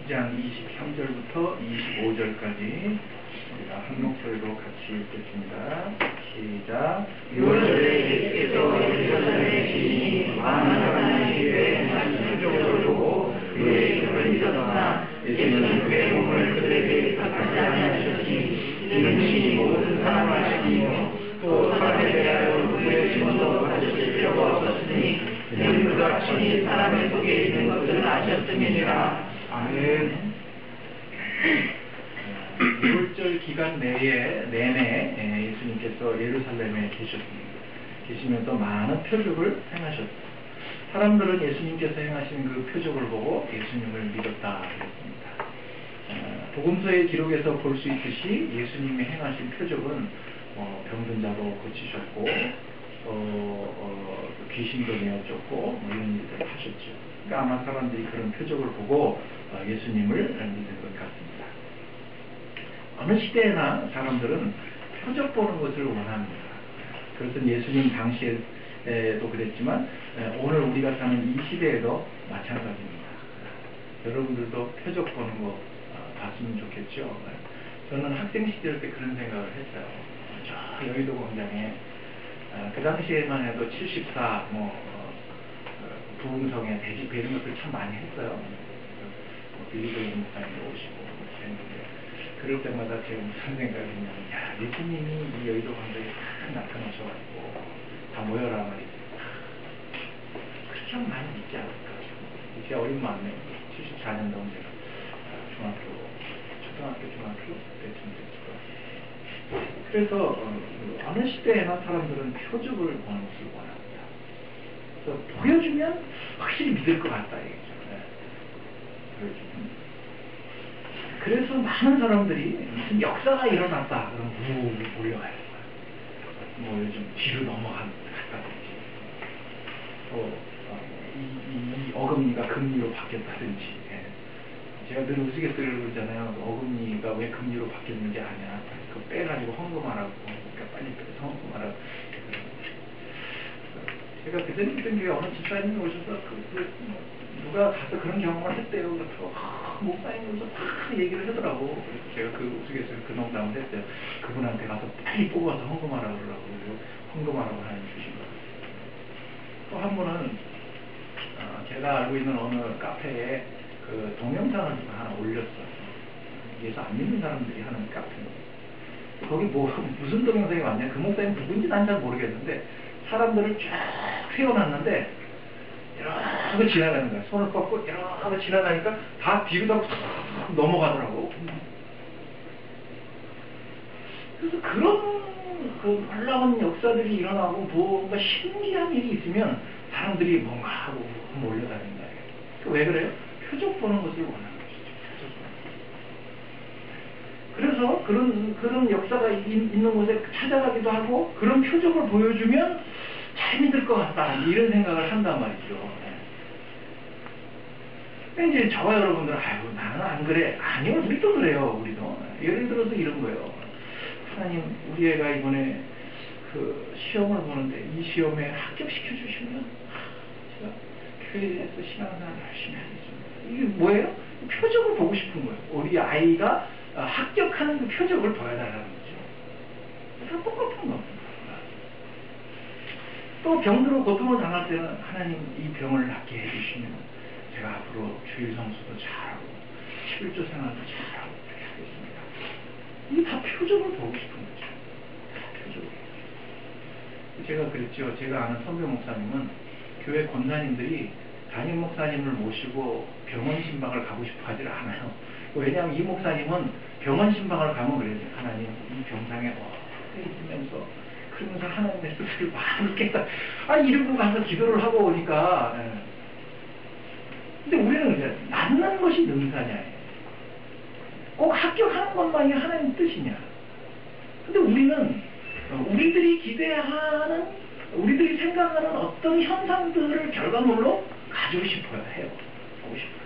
2장 23절부터 25절까지 우리가 한 목소리로 같이 읽겠습니다. 시작. 유월절에 예수께서 예루살렘에 계시니 많은 사람이 그의 행하신 표적을 보고 그의 힘을 믿었으나 예수는 그의 몸을 그들에게 받지 아니하셨으니 이는 친히 모든 사람을 아시니요 또 사람에 대하여 누구의 증언도 받으실 필요가 없었으니 이는 그가 친히 사람의 속에 있는 것을 아셨음이니라. 아멘. 6월절 기간 내내 예수님께서 예루살렘에 계시면서 많은 표적을 행하셨어요. 사람들은 예수님께서 행하신 그 표적을 보고 예수님을 믿었다 그랬습니다. 복음서의 기록에서 볼 수 있듯이 예수님이 행하신 표적은 병든 자도 고치셨고 귀신도 내어쫓고 이런 일들을 하셨죠. 그러니까 아마 사람들이 그런 표적을 보고 예수님을 믿은 것 같습니다. 어느 시대에나 사람들은 표적 보는 것을 원합니다. 그것은 예수님 당시에도 그랬지만 오늘 우리가 사는 이 시대에도 마찬가지입니다. 여러분들도 표적 보는 거 봤으면 좋겠죠. 저는 학생 시절 때 그런 생각을 했어요. 저 여의도 광장에 그 당시에만 해도 74 부흥성에 대집회 이런 것들 참 많이 했어요. 빌리도인 목사님도 오시고 했는데 그럴 때마다 제가 무슨 생각을 했냐면 예수님이 이 여의도 광장에 딱 나타나셔가지고 다 모여라 말이지. 그렇게 하면 많이 믿지 않을까. 제가 어린 마음에 74년도 제가 초등학교 때쯤 됐을 거예요. 그래서 어느 시대에나 사람들은 표적을 보는 것을 원합니다. 그래서 보여주면 확실히 믿을 것 같다 이거죠. 보여주면. 그래서 많은 사람들이 무슨 역사가 일어났다 그럼 몰려가요. 요즘 뒤로 넘어갔다든지 이 어금니가 금리로 바뀌었다든지. 제가 늘 우스갯소리를 그러잖아요. 어금니가 왜 금리로 바뀌었는지 아냐. 그거 빼가지고 헌금하라고. 그러니까 빨리 빼서 헌금하라고. 제가 그전에 있던 교회 어느 집사님이 오셔서 누가 가서 그런 경험을 했대요. 그래서 목사님이 오셔서 다 얘기를 하더라고. 그래서 제가 그 우스갯소리 그 농담을 했어요. 그분한테 가서 빨리 뽑아서 헌금하라고 그러고 헌금하라고 하나님 주신 것 같아요. 또 한 분은 제가 알고 있는 어느 카페에 그 동영상을 하나 올렸어요. 예수 안 믿는 사람들이 하는 카페인데 거기 무슨 동영상이 왔냐. 그 목사님 누군지 난 잘 모르겠는데 사람들을 쫙 세워놨는데 이러고 지나가는 거야. 손을 뻗고 이러고 지나가니까 다 뒤로 다 넘어가더라고. 그래서 그런 놀라운 역사들이 일어나고 뭔가 신기한 일이 있으면 사람들이 뭔가 하고 몰려다닌다. 왜 그래요? 표적 보는 것을 원하는 것이죠. 그래서 그런 역사가 있는 곳에 찾아가기도 하고 그런 표적을 보여주면 잘 믿을 것 같다 이런 생각을 한단 말이죠. 이제 저와 여러분들은 나는 안 그래. 아니요, 우리도 그래요. 우리도. 예를 들어서 이런 거예요. 하나님 우리 애가 이번에 그 시험을 보는데 이 시험에 합격시켜 주시면 제가 교회에서 신앙생활 열심히 하겠습니다. 이게 뭐예요? 표적을 보고 싶은 거예요. 우리 아이가 합격하는 그 표적을 보여달라는 거죠. 다 똑같은 겁니다. 또 병들어 고통을 당할 때는 하나님 이 병을 낫게 해주시면 제가 앞으로 주일 성수도 잘하고 11조 생활도 잘하고 그렇게 하겠습니다. 이게 다 표적을 보고 싶은 거죠. 다 표적을. 제가 그랬죠. 제가 아는 선배 목사님은 교회 권사님들이 담임 목사님을 모시고 병원 신방을 가고 싶어 하질 않아요. 왜냐하면 이 목사님은 병원 신방을 가면 그래요. 하나님 이 병상에 있으면서 그러면서 하나님의 뜻을 마음을 깨달아 이러고 가서 기도를 하고 오니까 근데 우리는 이제 낫는 것이 능사냐 꼭 합격하는 것만이 하나님 뜻이냐. 근데 우리는 우리들이 기대하는 우리들이 생각하는 어떤 현상들을 결과물로 가지고 싶어야 해요. 보고 싶어요.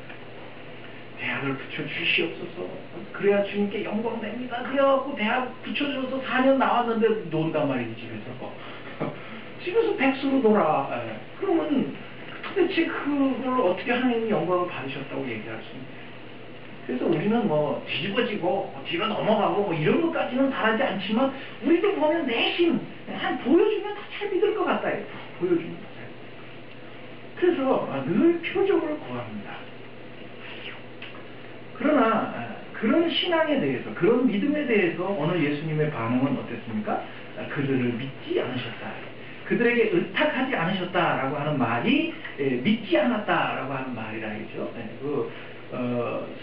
대학을 붙여주시옵소서. 그래야 주님께 영광 냅니다. 그래갖고 대학 붙여줘서 4년 나왔는데 논단 말이지 집에서. 집에서 백수로 놀아. 그러면 도대체 그걸 어떻게 하나님이 영광을 받으셨다고 얘기할 수 있냐. 그래서 우리는 뭐 뒤집어지고 뒤로 넘어가고 뭐 이런 것까지는 바라지 않지만 우리도 보면 내심 한 보여주면 다 잘 믿을 것 같다. 보여주면 다 잘. 그래서 늘 표적을 구합니다. 그러나 그런 신앙에 대해서, 그런 믿음에 대해서 오늘 예수님의 반응은 어땠습니까? 그들을 믿지 않으셨다. 그들에게 의탁하지 않으셨다라고 하는 말이 믿지 않았다라고 하는 말이라겠죠.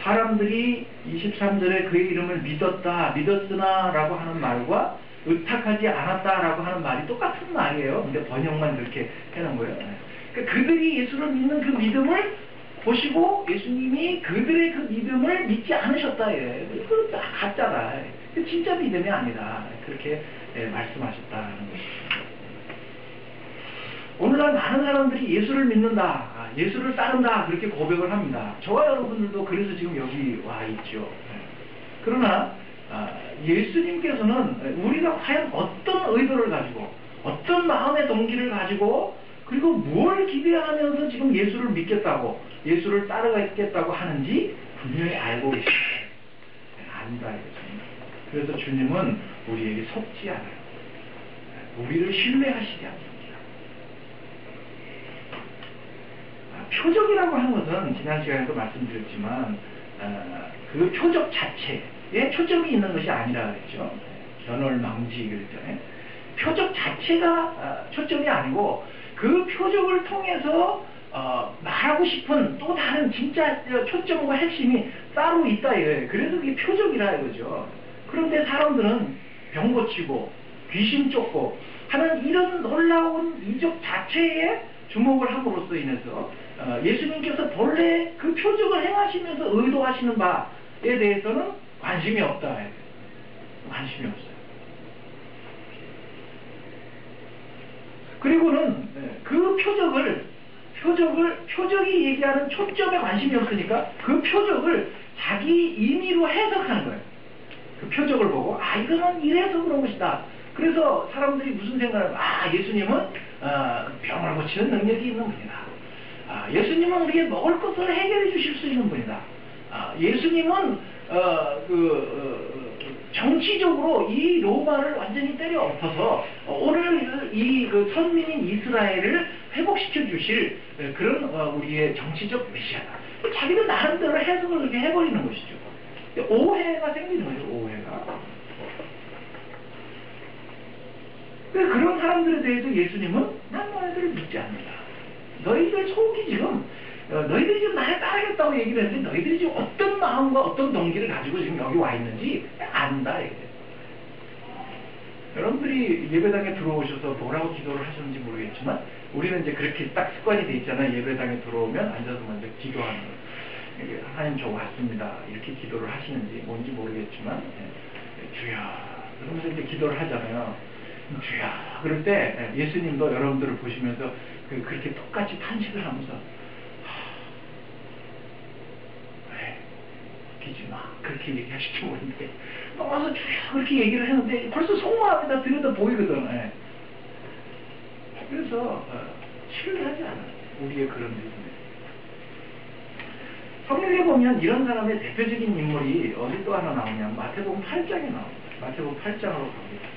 사람들이 23절에 그의 이름을 믿었으나 라고 하는 말과 의탁하지 않았다라고 하는 말이 똑같은 말이에요. 근데 번역만 그렇게 해놓은 거예요. 그러니까 그들이 예수를 믿는 그 믿음을 보시고 예수님이 그들의 그 믿음을 믿지 않으셨다. 그거 다 가짜다. 진짜 믿음이 아니다. 그렇게 말씀하셨다는 것입니다. 오늘날 많은 사람들이 예수를 믿는다, 예수를 따른다 그렇게 고백을 합니다. 저와 여러분들도 그래서 지금 여기 와 있죠. 그러나 예수님께서는 우리가 과연 어떤 의도를 가지고 어떤 마음의 동기를 가지고 그리고 뭘 기대하면서 지금 예수를 믿겠다고 예수를 따르겠다고 하는지 분명히 알고 계십니다. 안다 이거죠. 그래서 주님은 우리에게 속지 않아요. 우리를 신뢰하시지 않습니다. 표적이라고 하는 것은 지난 시간에도 말씀드렸지만 그 표적 자체에 초점이 있는 것이 아니라 그랬죠. 견월망지 그랬잖아요. 표적 자체가 초점이 아니고 그 표적을 통해서 말하고 싶은 또 다른 진짜 초점과 핵심이 따로 있다 이거예요. 그래서 그게 표적이라 이거죠. 그런데 사람들은 병 고치고 귀신 쫓고 하는 이런 놀라운 이적 자체에 주목을 함으로써 인해서 예수님께서 본래 그 표적을 행하시면서 의도하시는 바에 대해서는 관심이 없다. 관심이 없어요. 그리고는 그 표적이 얘기하는 초점에 관심이 없으니까 그 표적을 자기 임의로 해석하는 거예요. 그 표적을 보고 이거는 이래서 그런 것이다. 그래서 사람들이 무슨 생각을 예수님은 병을 고치는 능력이 있는 분이다. 예수님은 우리의 먹을 것을 해결해 주실 수 있는 분이다. 예수님은 정치적으로 이 로마를 완전히 때려 엎어서 오늘 이 선민인 이스라엘을 회복시켜 주실 그런 우리의 정치적 메시아다. 자기들 나름대로 해석을 그렇게 해버리는 것이죠. 오해가 생기는 거죠. 오해가. 그런 사람들에 대해서 예수님은 난 너희들을 믿지 않는다. 너희들 속이 지금 너희들이 지금 나를 따르겠다고 얘기를 했는데 너희들이 지금 어떤 마음과 어떤 동기를 가지고 지금 여기 와 있는지 안다. 여러분들이 예배당에 들어오셔서 뭐라고 기도를 하셨는지 모르겠지만 우리는 이제 그렇게 딱 습관이 돼 있잖아요. 예배당에 들어오면 앉아서 먼저 기도하는 거. 하나님 저 왔습니다. 이렇게 기도를 하시는지 뭔지 모르겠지만 주여 그러면서 이제 기도를 하잖아요. 주여 그럴 때 예수님도 여러분들을 보시면서 그렇게 똑같이 탄식을 하면서 웃기지 마 그렇게 얘기하실지 모르는데 와서 주여 그렇게 얘기를 했는데 벌써 속마음에다 들여다 보이거든. 그래서 신뢰하지 않아요. 우리의 그런 믿음에. 성경에 보면 이런 사람의 대표적인 인물이 어디 또 하나 나오냐면 마태복음 8장에 나옵니다. 마태복음 8장으로 갑니다.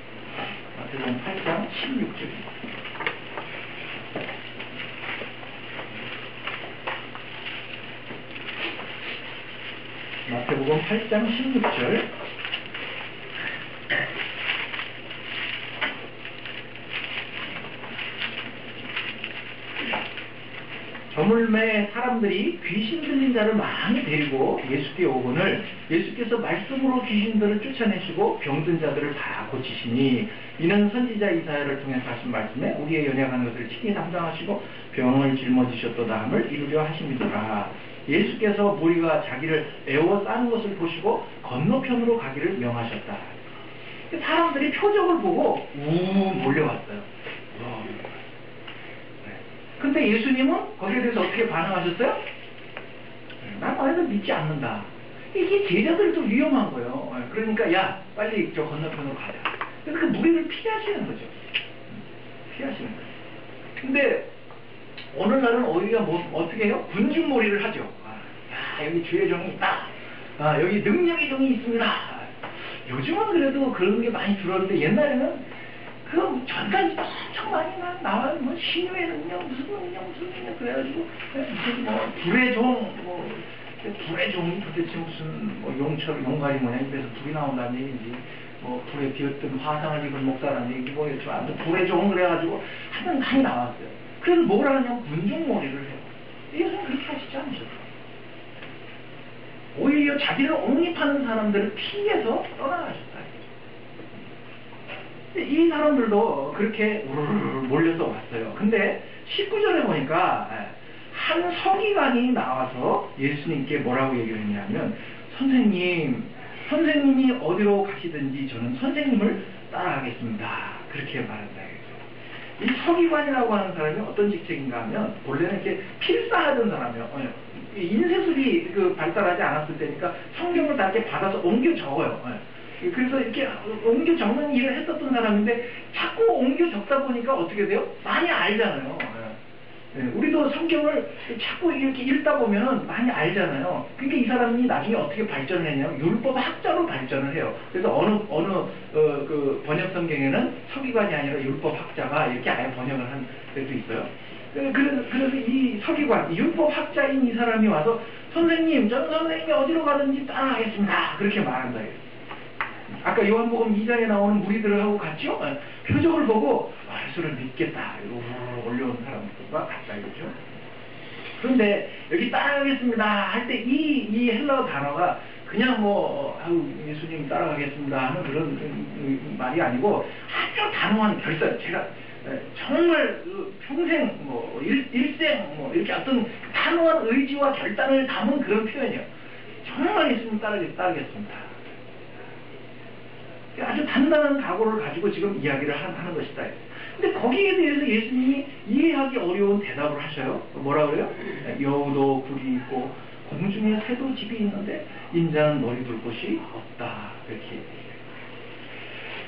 마태복음 8장 16절입니다. 마태복음 8장 16절 저물매 사람들이 귀신 들린 자를 많이 데리고 예수께 오거늘 예수께서 말씀으로 귀신들을 쫓아내시고 병든 자들을 다 고치시니 이는 선지자 이사야를 통해서 하신 말씀에 우리의 연약한 것을 친히 담당하시고 병을 짊어지셨도다 함을 이루려 하심이더라. 예수께서 무리가 자기를 에워싸는 것을 보시고 건너편으로 가기를 명하셨다. 사람들이 표적을 보고 몰려왔어요. 근데 예수님은 거기에 대해서 어떻게 반응하셨어요? 난 너희들 믿지 않는다. 이게 제자들도 위험한 거예요. 그러니까 야 빨리 저 건너편으로 가자. 그래서 그 무리를 피하시는 거죠. 피하시는 거예요. 근데 오늘날은 오히려 어떻게 해요? 군중몰이를 하죠. 야 여기 주의 종이 있다. 여기 능력의 종이 있습니다. 요즘은 그래도 그런 게 많이 줄었는데 옛날에는 그 전까지 엄청 많이 나와요. 뭐 신유의 능력, 무슨 능력 그래가지고 무슨 뭐 불의 종, 불의 종이 도대체 무슨 뭐 용처럼 용갈이 뭐냐 입에서 불이 나온다는 얘기인지 뭐 불에 비었던 화상을 입은 목사라는 얘기 뭐였지만 아무튼 불의 종 그래가지고 하여튼 많이 나왔어요. 그래서 뭘 하느냐 군중몰이를 해요. 예수는 그렇게 하시지 않으셨어요. 오히려 자기를 옹립하는 사람들을 피해서 떠나가셨다. 이 사람들도 그렇게 우르르 몰려서 왔어요. 근데 19절에 보니까 한 서기관이 나와서 예수님께 뭐라고 얘기를 했냐면 선생님이 어디로 가시든지 저는 선생님을 따라가겠습니다. 그렇게 말한다. 이 서기관이라고 하는 사람이 어떤 직책인가 하면 본래는 이렇게 필사하던 사람이에요. 인쇄술이 발달하지 않았을 때니까 성경을 다 이렇게 받아서 옮겨 적어요. 그래서 이렇게 옮겨 적는 일을 했었던 사람인데 자꾸 옮겨 적다 보니까 어떻게 돼요? 많이 알잖아요. 우리도 성경을 자꾸 이렇게 읽다 보면 많이 알잖아요. 그러니까 이 사람이 나중에 어떻게 발전을 했냐면 율법 학자로 발전을 해요. 그래서 어느 그 번역 성경에는 서기관이 아니라 율법 학자가 이렇게 아예 번역을 한 데도 있어요. 그래서 이 서기관, 율법 학자인 이 사람이 와서 선생님, 전 선생님이 어디로 가든지 따라가겠습니다. 그렇게 말한다. 아까 요한복음 2장에 나오는 무리들을 하고 같죠? 표정을 보고 예수를 믿겠다 이러고 올려온 사람들과 같다 이거죠. 그런데 여기 따라가겠습니다 할 때 이 헬라어 단어가 그냥 예수님 따라가겠습니다 하는 그런 말이 아니고 아주 단호한 결단. 제가 정말 평생 일생 이렇게 어떤 단호한 의지와 결단을 담은 그런 표현이에요. 정말 예수님 따르겠습니다. 아주 단단한 각오를 가지고 지금 이야기를 하는 것이다. 근데 거기에 대해서 예수님이 이해하기 어려운 대답을 하셔요. 뭐라 그래요? 여우도 굴이 있고 공중에 새도 집이 있는데 인자는 머리 둘 곳이 없다. 이렇게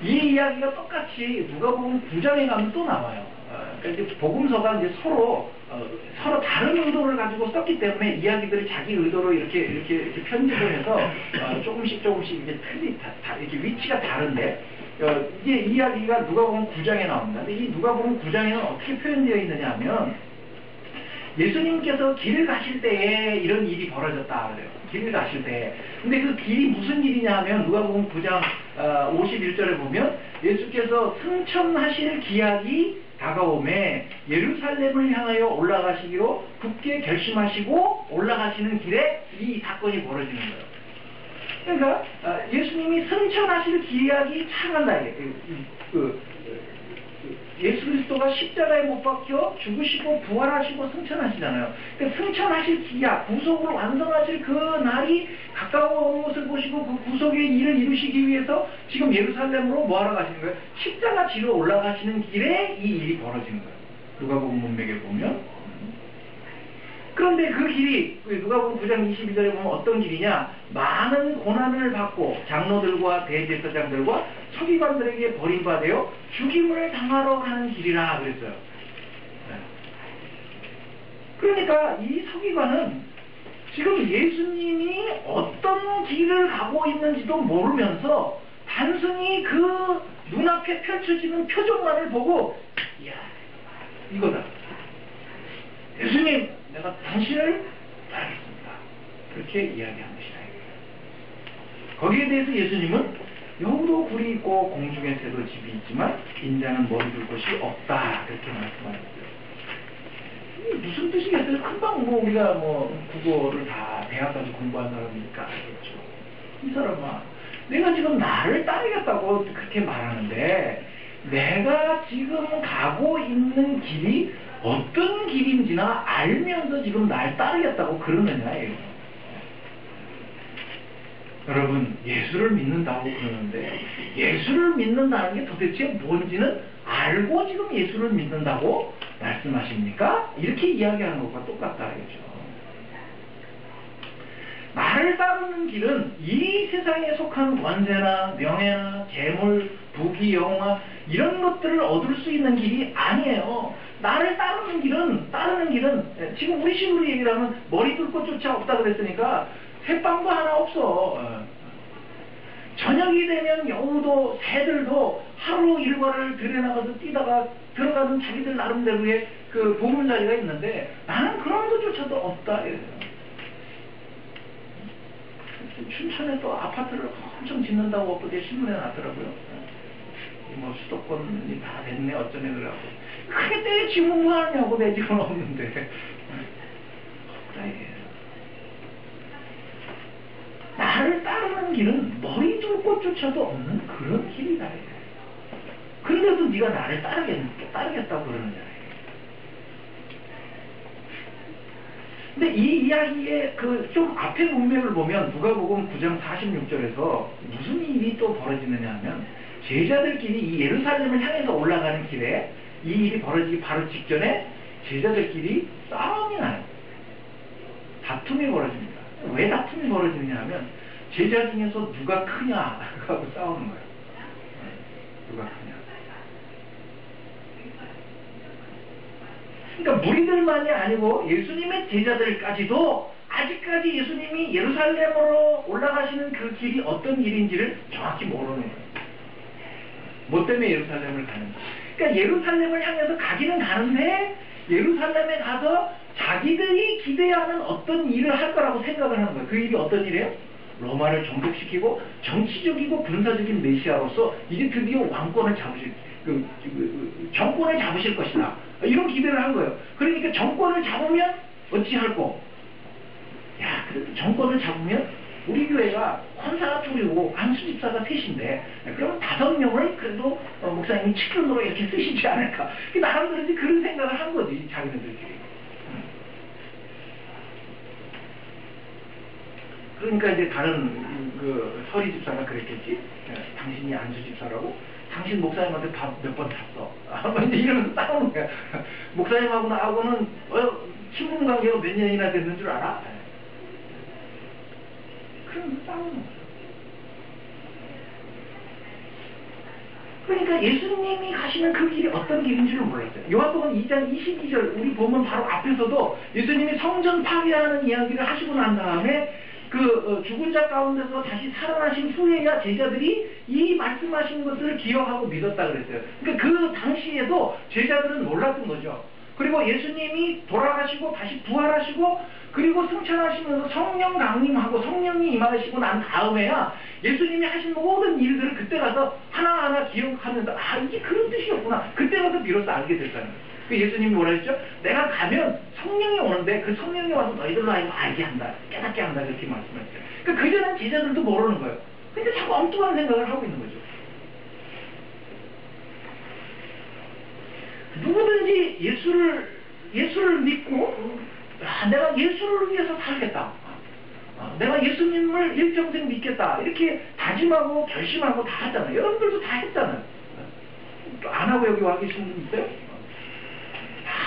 이 이야기가 똑같이 누가복음 9장에 가면 또 나와요. 그러니까 이제 복음서가 이제 서로 다른 의도를 가지고 썼기 때문에 이야기들을 자기 의도로 이렇게 편집을 해서 조금씩 이제 이렇게 위치가 다른데 이게 이야기가 누가복음 9장에 나옵니다. 근데 이 누가복음 9장에는 어떻게 표현되어 있느냐 하면 예수님께서 길을 가실 때에 이런 일이 벌어졌다 그래요. 길을 가실 때. 근데 그 길이 무슨 길이냐 하면 누가복음 9장 51절에 보면 예수께서 승천하실 기약이 다가오매 예루살렘을 향하여 올라가시기로 굳게 결심하시고 올라가시는 길에 이 사건이 벌어지는 거예요. 그러니까 예수님이 승천하실 기약이 차간다. 예수 그리스도가 십자가에 못 박혀 죽으시고 부활하시고 승천하시잖아요. 그러니까 승천하실 기약, 구속을 완성하실 그 날이 가까워온 것을 보시고 그 구속의 일을 이루시기 위해서 지금 예루살렘으로 뭐하러 가시는 거예요? 십자가 지러 올라가시는 길에 이 일이 벌어지는 거예요. 누가복음 문맥에 보면. 그런데 그 길이 누가복음 9장 22절에 보면 어떤 길이냐? 많은 고난을 받고 장로들과 대제사장들과 서기관들에게 버림받아 죽임을 당하러 가는 길이라 그랬어요. 그러니까 이 서기관은 지금 예수님이 어떤 길을 가고 있는지도 모르면서 단순히 그 눈앞에 펼쳐지는 표정만을 보고 이야 이거다. 예수님 내가 당신을 따르겠습니다. 그렇게 이야기한 것이다. 거기에 대해서 예수님은 여우도 굴이 있고 공중에 새도 집이 있지만 인자는 머리 둘 곳이 없다. 그렇게 말씀하셨어요. 무슨 뜻이겠어요? 금방 우리가 국어를 다 대학까지 공부한 사람이니까 알겠죠. 이 사람아 내가 지금 나를 따르겠다고 그렇게 말하는데 내가 지금 가고 있는 길이 어떤 길인지나 알면서 지금 날 따르겠다고 그러느냐 이거죠. 여러분 예수를 믿는다고 그러는데 예수를 믿는다는 게 도대체 뭔지는 알고 지금 예수를 믿는다고 말씀하십니까? 이렇게 이야기하는 것과 똑같다 이거죠. 나를 따르는 길은 이 세상에 속한 권세나 명예나 재물, 부귀, 영화 이런 것들을 얻을 수 있는 길이 아니에요. 나를 따르는 길은 지금 우리 식으로 얘기를 하면 머리 뚫 곳조차 없다 그랬으니까 햇빵도 하나 없어. 저녁이 되면 여우도 새들도 하루 일과를 들여나가서 뛰다가 들어가는 자기들 나름대로의 그 보금자리가 있는데 나는 그런 것조차도 없다. 춘천에 또 아파트를 엄청 짓는다고 엊그제 신문에 났더라고요. 뭐 수도권이 다 됐네 어쩌네 그래갖고 그게 내 집은 뭐 하냐고 내 집은 없는데 없다 이게. 나를 따르는 길은 머리 둘 곳조차도 없는 그런 길이다. 근데도 네가 나를 따르겠다고 그러느냐. 근데 이 이야기의 그 좀 앞에 문맥을 보면 누가복음 9장 46절에서 무슨 일이 또 벌어지느냐 하면 제자들끼리 이 예루살렘을 향해서 올라가는 길에 이 일이 벌어지기 바로 직전에 제자들끼리 싸움이 나요. 다툼이 벌어집니다. 왜 다툼이 벌어지느냐 하면 제자 중에서 누가 크냐 하고 싸우는 거예요. 누가 크냐. 그러니까 무리들만이 아니고 예수님의 제자들까지도 아직까지 예수님이 예루살렘으로 올라가시는 그 길이 어떤 길인지를 정확히 모르는 거예요. 뭐 때문에 예루살렘을 가는지. 그러니까 예루살렘을 향해서 가기는 가는데 예루살렘에 가서 자기들이 기대하는 어떤 일을 할 거라고 생각을 하는 거예요. 그 일이 어떤 일이에요? 로마를 정복시키고 정치적이고 군사적인 메시아로서 이제 드디어 왕권을 잡으실 정권을 잡으실 것이다. 이런 기대를 한 거예요. 그러니까 정권을 잡으면 어찌할꼬? 야, 그래도 정권을 잡으면 우리 교회가 권사가 둘이고 안수집사가 셋인데 그러면 5명을 그래도 목사님이 측근으로 이렇게 쓰시지 않을까. 나름대로 이제 그런 생각을 한 거지 자기네들끼리. 그러니까 이제 다른 그 서리 집사가 그랬겠지. 당신이 안수 집사라고 당신 목사님한테 밥 몇 번 탔어. 이제 이러면서 싸우는 거야. 목사님하고 나하고는 친분 관계가 몇 년이나 됐는 줄 알아? 그러면서 싸우는 거야. 그러니까 예수님이 가시는 그 길이 어떤 길인지를 몰랐어요. 요한복음 2장 22절 우리 보면 바로 앞에서도 예수님이 성전 파괴하는 이야기를 하시고 난 다음에 그 죽은 자 가운데서 다시 살아나신 후에야 제자들이 이 말씀하신 것을 기억하고 믿었다 그랬어요. 그러니까 그 당시에도 제자들은 몰랐던 거죠. 그리고 예수님이 돌아가시고 다시 부활하시고 그리고 승천하시면서 성령 강림하고 성령이 임하시고 난 다음에야 예수님이 하신 모든 일들을 그때 가서 하나하나 기억하면서 아 이게 그런 뜻이었구나. 그때 가서 비로소 알게 됐다는 거예요. 그 예수님이 뭐라 했죠? 내가 가면 성령이 오는데 그 성령이 와서 너희들로 하여금 알게 한다. 깨닫게 한다. 이렇게 말씀했어요. 그러니까 그전엔 제자들도 모르는 거예요. 근데 자꾸 엉뚱한 생각을 하고 있는 거죠. 누구든지 예수를 믿고 내가 예수를 위해서 살겠다. 내가 예수님을 일평생 믿겠다. 이렇게 다짐하고 결심하고 다 하잖아요. 여러분들도 다 했잖아요. 또 안 하고 여기 와 계신 분 있어요?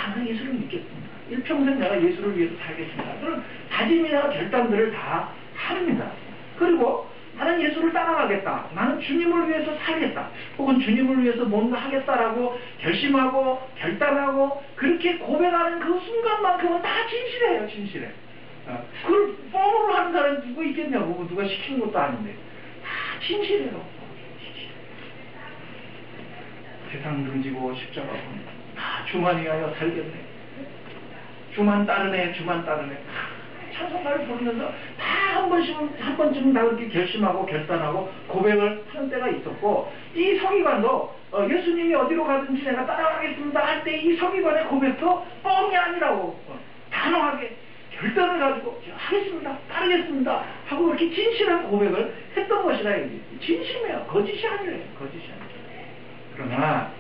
나는 예수를 믿겠습니다. 일평생 내가 예수를 위해서 살겠습니다. 그런 다짐이나 결단들을 다 합니다. 그리고 나는 예수를 따라가겠다. 나는 주님을 위해서 살겠다. 혹은 주님을 위해서 뭔가 하겠다라고 결심하고 결단하고 그렇게 고백하는 그 순간만큼은 다 진실해요. 진실해. 그걸 뻥으로 하는 사람이 누구 있겠냐고. 누가 시키는 것도 아닌데. 다 진실해요. 세상 등지고 십자가 보니 주만 위하여 살겠네. 주만 따르네. 주만 따르네. 찬송가를 부르면서 다 한 번쯤 다 그렇게 결심하고 결단하고 고백을 하는 때가 있었고 이 서기관도 예수님이 어디로 가든지 내가 따라가겠습니다 할 때 이 서기관의 고백도 뻥이 아니라고 단호하게 결단을 가지고 하겠습니다 따르겠습니다 하고 그렇게 진실한 고백을 했던 것이라 진심이에요. 거짓이 아니래요. 거짓이 아니래요. 그러나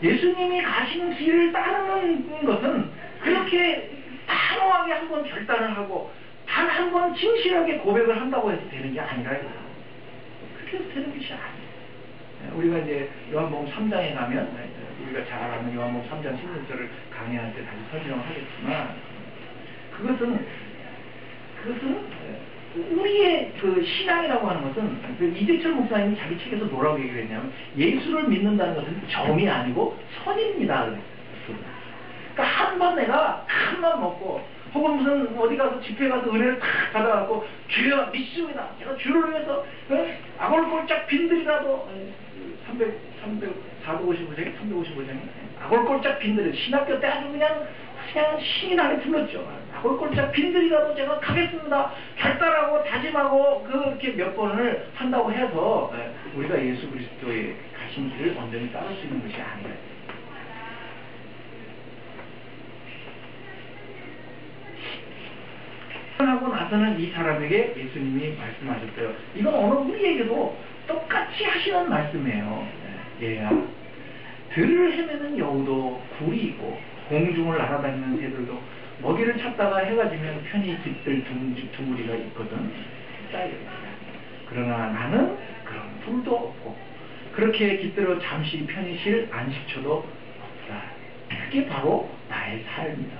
예수님이 가신 길을 따르는 것은 그렇게 단호하게 한번 결단을 하고 단 한 번 진실하게 고백을 한다고 해서 되는 게 아니라 그렇게 해서 되는 것이 아니에요. 우리가 이제 요한복음 3장에 가면 우리가 잘 아는 요한복음 3장 16절을 강의할 때 다시 설명을 하겠지만 그것은 우리의 그 신앙이라고 하는 것은 그 이재철 목사님이 자기 책에서 뭐라고 얘기를 했냐면 예수를 믿는다는 것은 점이 아니고 선입니다. 그러니까 한 번 내가 큰 맘 먹고 혹은 무슨 어디 가서 집회 가서 은혜를 탁 받아갖고 주여 믿습니다. 제가 주를 위해서 아골골짝 빈들이라도 455장, 355장 아골골짝 빈들 신학교 때 아주 그냥 신이 나게 불렀죠. 아골골짝 빈들이라도 제가 가겠습니다. 결단하고 다짐하고 그렇게 몇 번을 한다고 해서 우리가 예수 그리스도의 가신 길을 온전히 따를 수 있는 것이 아니에요. 하고 나서는 이 사람에게 예수님이 말씀하셨어요. 이건 오늘 우리에게도 똑같이 하시는 말씀이에요. 얘야, 들을 헤매는 여우도 굴이 있고 공중을 날아다니는 새들도 먹이를 찾다가 해가 지면 편히 깃들 두무리가 있거든. 그러나 나는 그런 굴도 없고 그렇게 깃들어 잠시 편히 쉴 안식처도 없다. 그게 바로 나의 삶이다.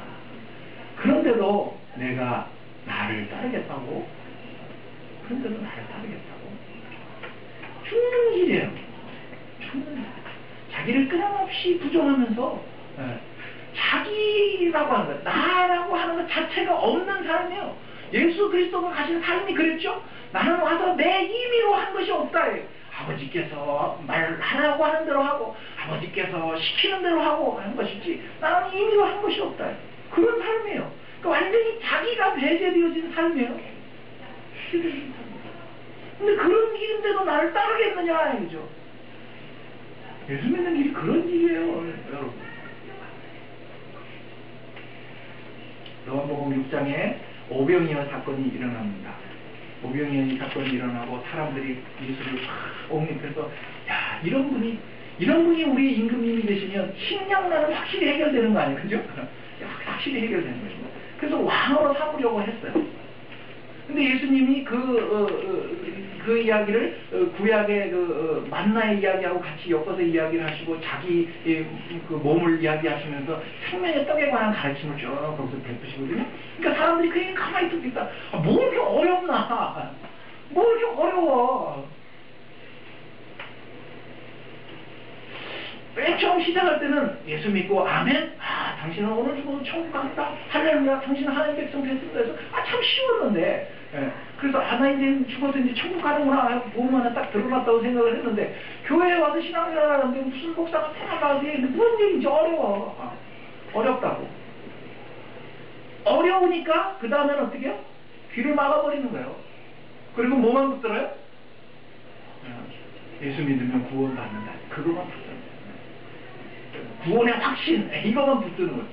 그런데도 내가 나를 따르겠다고? 그런데도 나를 따르겠다고? 죽는 길이에요. 죽는 길. 자기를 끊임없이 부정하면서 자기라고 하는 것, 나라고 하는 것 자체가 없는 사람이에요. 예수 그리스도가 가신 삶이 그랬죠? 나는 와서 내 임의로 한 것이 없다. 아버지께서 말하라고 하는 대로 하고 아버지께서 시키는 대로 하고 하는 것이지 나는 임의로 한 것이 없다. 그런 삶이에요. 그러니까 완전히 자기가 배제되어진 삶이에요. 근데 그런 길인데도 나를 따르겠느냐 이거죠. 예수 믿는 길이 그런 길이에요, 여러분. 요한복음 6장에 오병이어 사건이 일어납니다. 오병이어 사건이 일어나고 사람들이 예수를 막 옹립해서 야, 이런 분이 우리 임금님이 되시면 식량난은 확실히 해결되는 거 아니에요, 그죠? 확실히 해결되는 것입니다. 그래서 왕으로 삼으려고 했어요. 근데 예수님이 그 이야기를 구약의 만나의 이야기하고 같이 엮어서 이야기를 하시고 자기 그 몸을 이야기하시면서 생명의 떡에 관한 가르침을 쭉 거기서 베푸시거든요. 그러니까 사람들이 그냥 가만히 듣고 있다. 뭐 이렇게 어렵나? 뭐 이렇게 어려워? 맨 처음 시작할 때는 예수 믿고 아멘. 당신은 오늘 죽어도 천국 갑니다. 할렐루야. 당신은 하나님 백성 됐습니다. 해서 참 쉬웠는데. 그래서 나 이제 죽어서 이제 천국 가는구나. 보험 하나 딱 들어놨다고 생각을 했는데 교회에 와서 신앙생활 하는데 무슨 목사가 태어나서 무슨 얘기인지 어려워. 어렵다고. 어려우니까 그 다음에는 어떻게 해요? 귀를 막아버리는 거예요. 그리고 뭐만 붙들어요? 예수 믿으면 구원받는다. 그거만 붙들어요. 구원의 확신, 이거만 붙드는 거예요.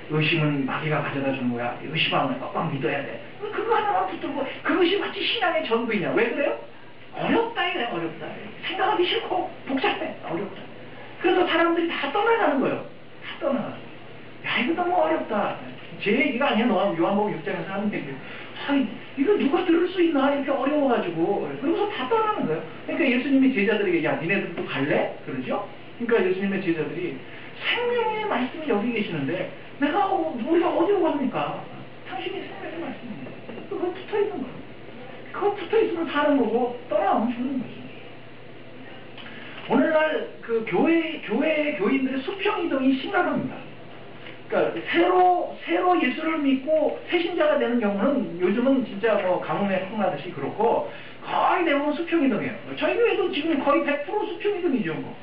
의심은 마귀가 가져다 주는 거야. 의심하면 꽉 믿어야 돼. 그거 하나만 붙들고 그것이 마치 신앙의 전부이냐. 왜 그래요? 어렵다 이래. 어렵다. 생각하기 싫고 복잡해. 어렵다. 그래서 사람들이 다 떠나가는 거예요. 다 떠나가는 거예요. 야, 이거 너무 어렵다. 제 얘기가 아니야. 요한복음 6장에서 하는 얘기예요. 이거 누가 들을 수 있나? 이렇게 어려워가지고. 그러고서 다 떠나는 거예요. 그러니까 예수님이 제자들에게 야, 니네들도 갈래? 그러죠? 그러니까 예수님의 제자들이 생명의 말씀이 여기 계시는데 우리가 어디로 갑니까? 당신이 생명의 말씀입니다. 그거 붙어있는 거예요. 그거 붙어있으면 사는 거고 떠나면 죽는 거죠. 오늘날 그 교회 교인들의 수평이동이 심각합니다. 그러니까 새로 예수를 믿고 새신자가 되는 경우는 요즘은 진짜 뭐 가뭄에 콩나듯이 그렇고 거의 대부분 수평이동이에요. 저희 교회도 지금 거의 100% 수평이동이죠. 뭐.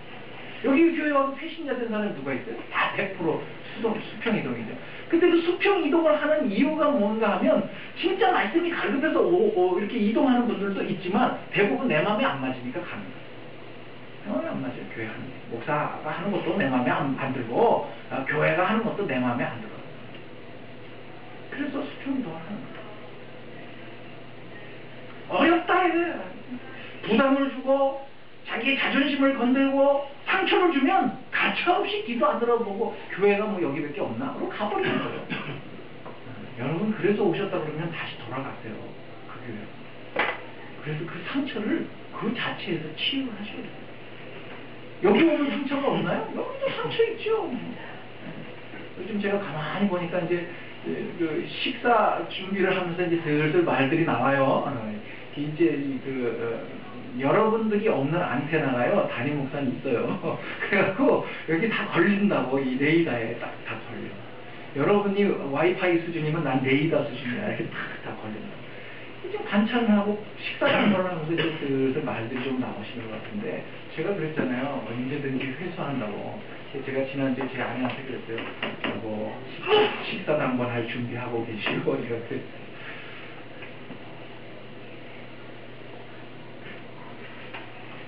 여기 교회 와서 새신자 된 사람이 누가 있어요? 다 100% 수평이동이죠. 근데 그 수평이동을 하는 이유가 뭔가 하면 진짜 말씀이 갈급해서 이렇게 이동하는 분들도 있지만 대부분 내 마음에 안 맞으니까 가는 거예요. 내 마음에 안 맞아요. 교회 하는 게. 목사가 하는 것도 내 마음에 안 들고 교회가 하는 것도 내 마음에 안 들어요. 그래서 수평이동을 하는 거예요. 어렵다 이래. 부담을 주고 자기의 자존심을 건들고 상처를 주면 가차없이 기도 안 들어보고 교회가 뭐 여기밖에 없나? 그러고 가버리는 거예요. 여러분 그래서 오셨다 그러면 다시 돌아가세요. 그 교회. 그래서 그 상처를 그 자체에서 치유를 하셔야 돼요. 여기 오면 상처가 없나요? 여기도 상처 있죠. 요즘 제가 가만히 보니까 이제 그 식사 준비를 하면서 이제 슬슬 말들이 나와요. 이제 여러분들이 없는 안테나가요, 담임 목사님 있어요. 그래갖고, 여기 다 걸린다고, 이 레이더에 딱 다 걸려. 여러분이 와이파이 수준이면 난 레이더 수준이야. 이렇게 탁탁 걸린다. 좀 반찬하고 식사를 하면서 이제 슬슬 말들이 좀 나오시는 것 같은데, 제가 그랬잖아요. 언제든지 회수한다고. 제가 지난주에 제 아내한테 그랬어요. 뭐 식사도 한번 할 준비하고 계시고, 제가 그랬어요.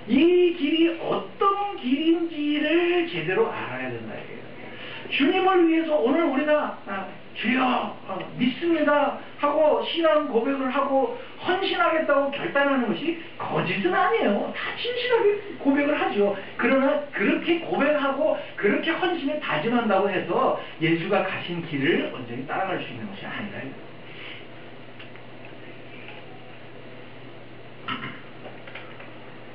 이 길이 어떤 길인지를 제대로 알아야 된다 이거예요. 주님을 위해서 오늘 우리가 주여 믿습니다 하고 신앙 고백을 하고 헌신하겠다고 결단하는 것이 거짓은 아니에요. 다 진실하게 고백을 하죠. 그러나 그렇게 고백하고 그렇게 헌신을 다짐한다고 해서 예수가 가신 길을 온전히 따라갈 수 있는 것이 아니다.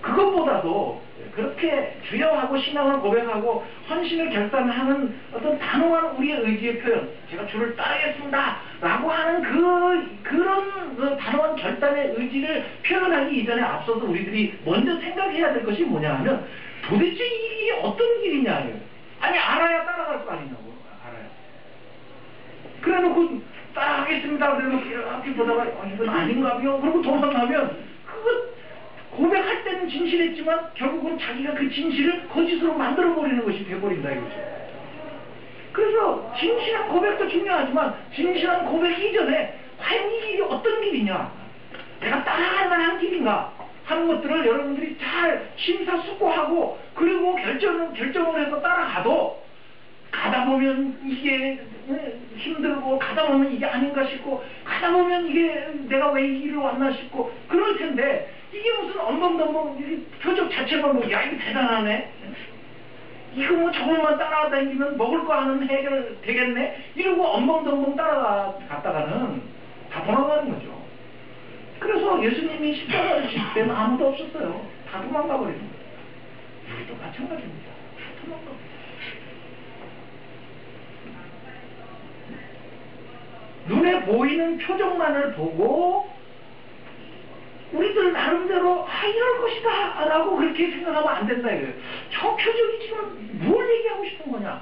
그것보다도 그렇게 주여하고 신앙을 고백하고 헌신을 결단하는 어떤 단호한 우리의 의지의 표현, 제가 주를 따르겠습니다 라고 하는 그런 단호한 결단의 의지를 표현하기 이전에 앞서서 우리들이 먼저 생각해야 될 것이 뭐냐 하면, 도대체 이게 어떤 길이냐. 아니 알아야 따라갈 거 아니냐고. 알아야. 그래 놓고 따라가겠습니다 그래놓고 이렇게 보다가 이건 아닌가요? 그러고 도망가면 그거 고백할 때는 진실했지만 결국은 자기가 그 진실을 거짓으로 만들어버리는 것이 되어버린다 이거죠. 그래서 진실한 고백도 중요하지만 진실한 고백 이전에 과연 이 길이 어떤 길이냐, 내가 따라갈 만한 길인가 하는 것들을 여러분들이 잘 심사숙고하고 그리고 결정을 해서 따라가도 가다 보면 이게 힘들고 가다 보면 이게 아닌가 싶고 가다 보면 이게 내가 왜 이 길을 왔나 싶고 그럴 텐데, 이게 무슨 엉벙덩벙 표적 자체가 뭐 야 이거 대단하네, 이거 뭐 저것만 따라다니면 먹을 거 하는 해결 되겠네 이러고 엉벙덩벙 따라갔다가는 다 도망가는 거죠. 그래서 예수님이 십자가를 지실 때는 아무도 없었어요. 다 도망가 버리는 거예요. 우리도 마찬가지입니다. 다 도망가 버려요. 눈에 보이는 표정만을 보고 우리들 나름대로 이럴 것이다 라고 그렇게 생각하면 안 된다 이거예요. 저 표정이 지금 뭘 얘기하고 싶은 거냐,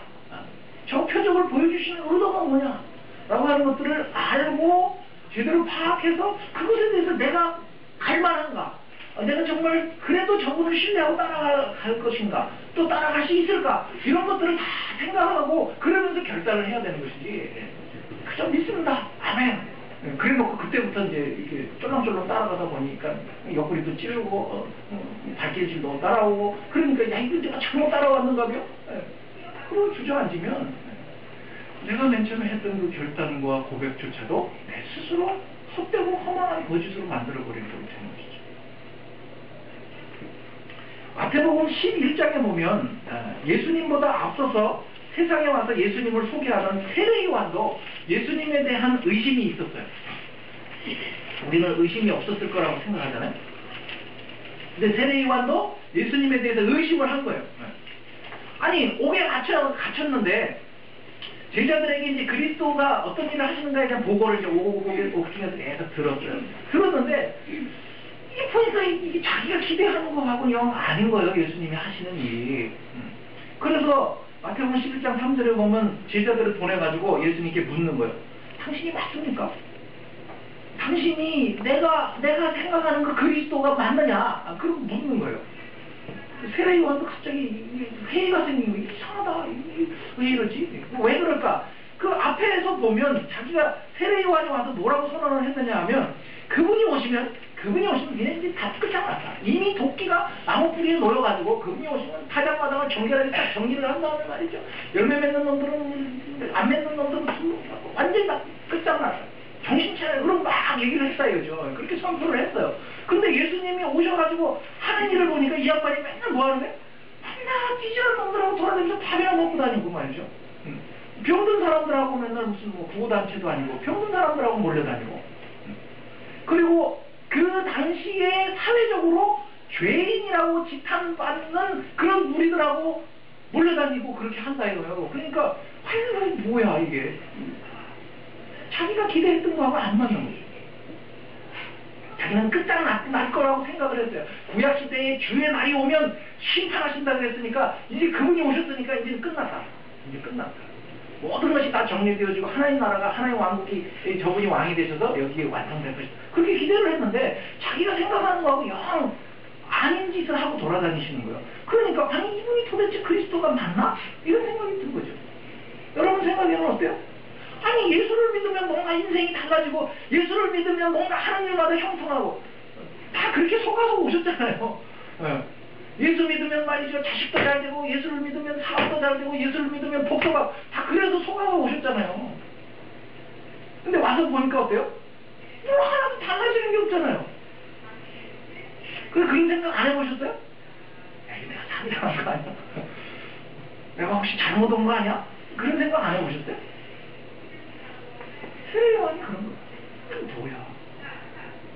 저 표정을 보여주시는 의도가 뭐냐 라고 하는 것들을 알고 제대로 파악해서 그것에 대해서 내가 갈만한가, 내가 정말 그래도 저분을 신뢰하고 따라갈 것인가, 또 따라갈 수 있을까, 이런 것들을 다 생각하고 그러면서 결단을 해야 되는 것이지, 그저 믿습니다 아멘 그래 놓고 그때부터 이제 이렇게 쫄랑쫄랑 따라가다 보니까 옆구리도 찌르고 발길질도 따라오고, 그러니까 야 이거 내가 잘못 따라왔는가요? 그러고 주저앉으면 내가 맨 처음에 했던 그 결단과 고백조차도 내 스스로 헛되고 허망한 거짓으로 만들어버리는 것이 되는 것이죠. 마태복음 11장에 보면 예수님보다 앞서서 세상에 와서 예수님을 소개하던 세례요한도 예수님에 대한 의심이 있었어요. 우리는 의심이 없었을 거라고 생각하잖아요. 근데 세례요한도 예수님에 대해서 의심을 한 거예요. 아니 옥에 갇혔는데 제자들에게 이제 그리스도가 어떤 일을 하시는가에 대한 보고를 이제 옥 중에서 계속 들었어요. 들었는데 이게 보니까 이게 자기가 기대하는 거하고요 아닌 거예요. 예수님이 하시는 일이. 그래서 마태복음 11장 3절에 보면 제자들을 보내가지고 예수님께 묻는 거예요. 당신이 맞습니까? 당신이 내가 생각하는 그 그리스도가 맞느냐? 그러고 묻는 거예요. 세례요한도 갑자기 회의가 생긴 거, 이상하다. 왜 이러지? 왜 그럴까? 그 앞에서 보면 자기가 세례요한이 와서 뭐라고 선언을 했느냐 하면, 그분이 오시면 얘네 이제 다 끝장났다. 이미 도끼가 나무 뿌리에 놓여가지고 그분이 오시면 타작마당을 정결하게 딱 정리를 한 다음에 말이죠. 열매 맺는 놈들은 안 맺는 놈들은 완전히 다 끝장났다. 정신 차려. 그럼 막 얘기를 했어요. 그렇게 선포를 했어요. 근데 예수님이 오셔가지고 하는 일을 보니까 이 양반이 맨날 뭐 하는 거야? 맨날 찌질한 놈들하고 돌아다니면서 밥이나 먹고 다니고 말이죠. 병든 사람들하고 맨날 무슨 뭐 구호단체도 아니고 병든 사람들하고 몰려다니고. 그리고 그 당시에 사회적으로 죄인이라고 지탄받는 그런 무리들하고 몰려다니고 그렇게 한다 이거예요. 그러니까 아유 뭐야 이게, 자기가 기대했던 거하고 안 맞는 거죠. 자기는 끝장날 거라고 생각을 했어요. 구약시대에 주의 날이 오면 심판하신다고 했으니까 이제 그분이 오셨으니까 이제 끝났다. 모든 것이 다 정리되어지고 하나님 나라가 하나님 왕국이 저분이 왕이 되셔서 여기에 완성될 것이다. 그렇게 기대를 했는데 자기가 생각하는 거하고 영 아닌 짓을 하고 돌아다니시는 거예요. 그러니까 아니 이분이 도대체 그리스도가 맞나? 이런 생각이 든 거죠. 여러분 생각에는 어때요? 아니 예수를 믿으면 뭔가 인생이 달라지고 예수를 믿으면 뭔가 하나님마다 형통하고 다 그렇게 속아서 오셨잖아요. 예수 믿으면 말이죠 자식도 잘 되고 예수를 믿으면 사업도 잘 되고 예수를 믿으면 복도가 다 그래서 속아서 오셨잖아요. 근데 와서 보니까 어때요? 뭐 하나도 달라지는 게 없잖아요. 그런 생각 안 해보셨어요? 야, 이거 내가 상상한 거 아니야? 내가 혹시 잘못 온 거 아니야? 그런 생각 안 해보셨어요? 세례요한이 그런 거야. 이게 뭐야?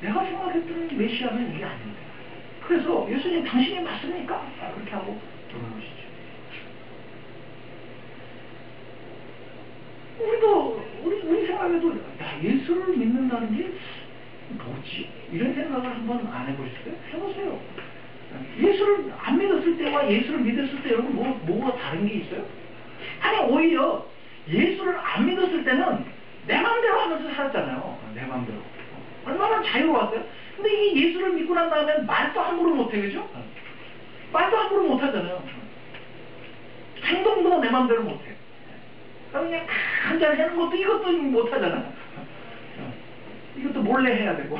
내가 생각했던 메시아는 이게 아닌데. 그래서 예수님 당신이 맞습니까? 그렇게 하고 돌아오시죠. 우리 생각에도 야, 예수를 믿는다는 게 뭐지? 이런 생각을 한번 안 해보셨어요? 해보세요. 예수를 안 믿었을 때와 예수를 믿었을 때 여러분 뭐가 다른 게 있어요? 아니 오히려 예수를 안 믿었을 때는 내 마음대로 하면서 살았잖아요. 내 마음대로. 얼마나 자유로웠어요? 근데 이 예수를 믿고 난 다음에 말도 함부로 못해, 그죠? 말도 함부로 못하잖아요. 행동도 내 마음대로 못해. 그냥 한잔 하는 것도 이것도 못하잖아. 이것도 몰래 해야 되고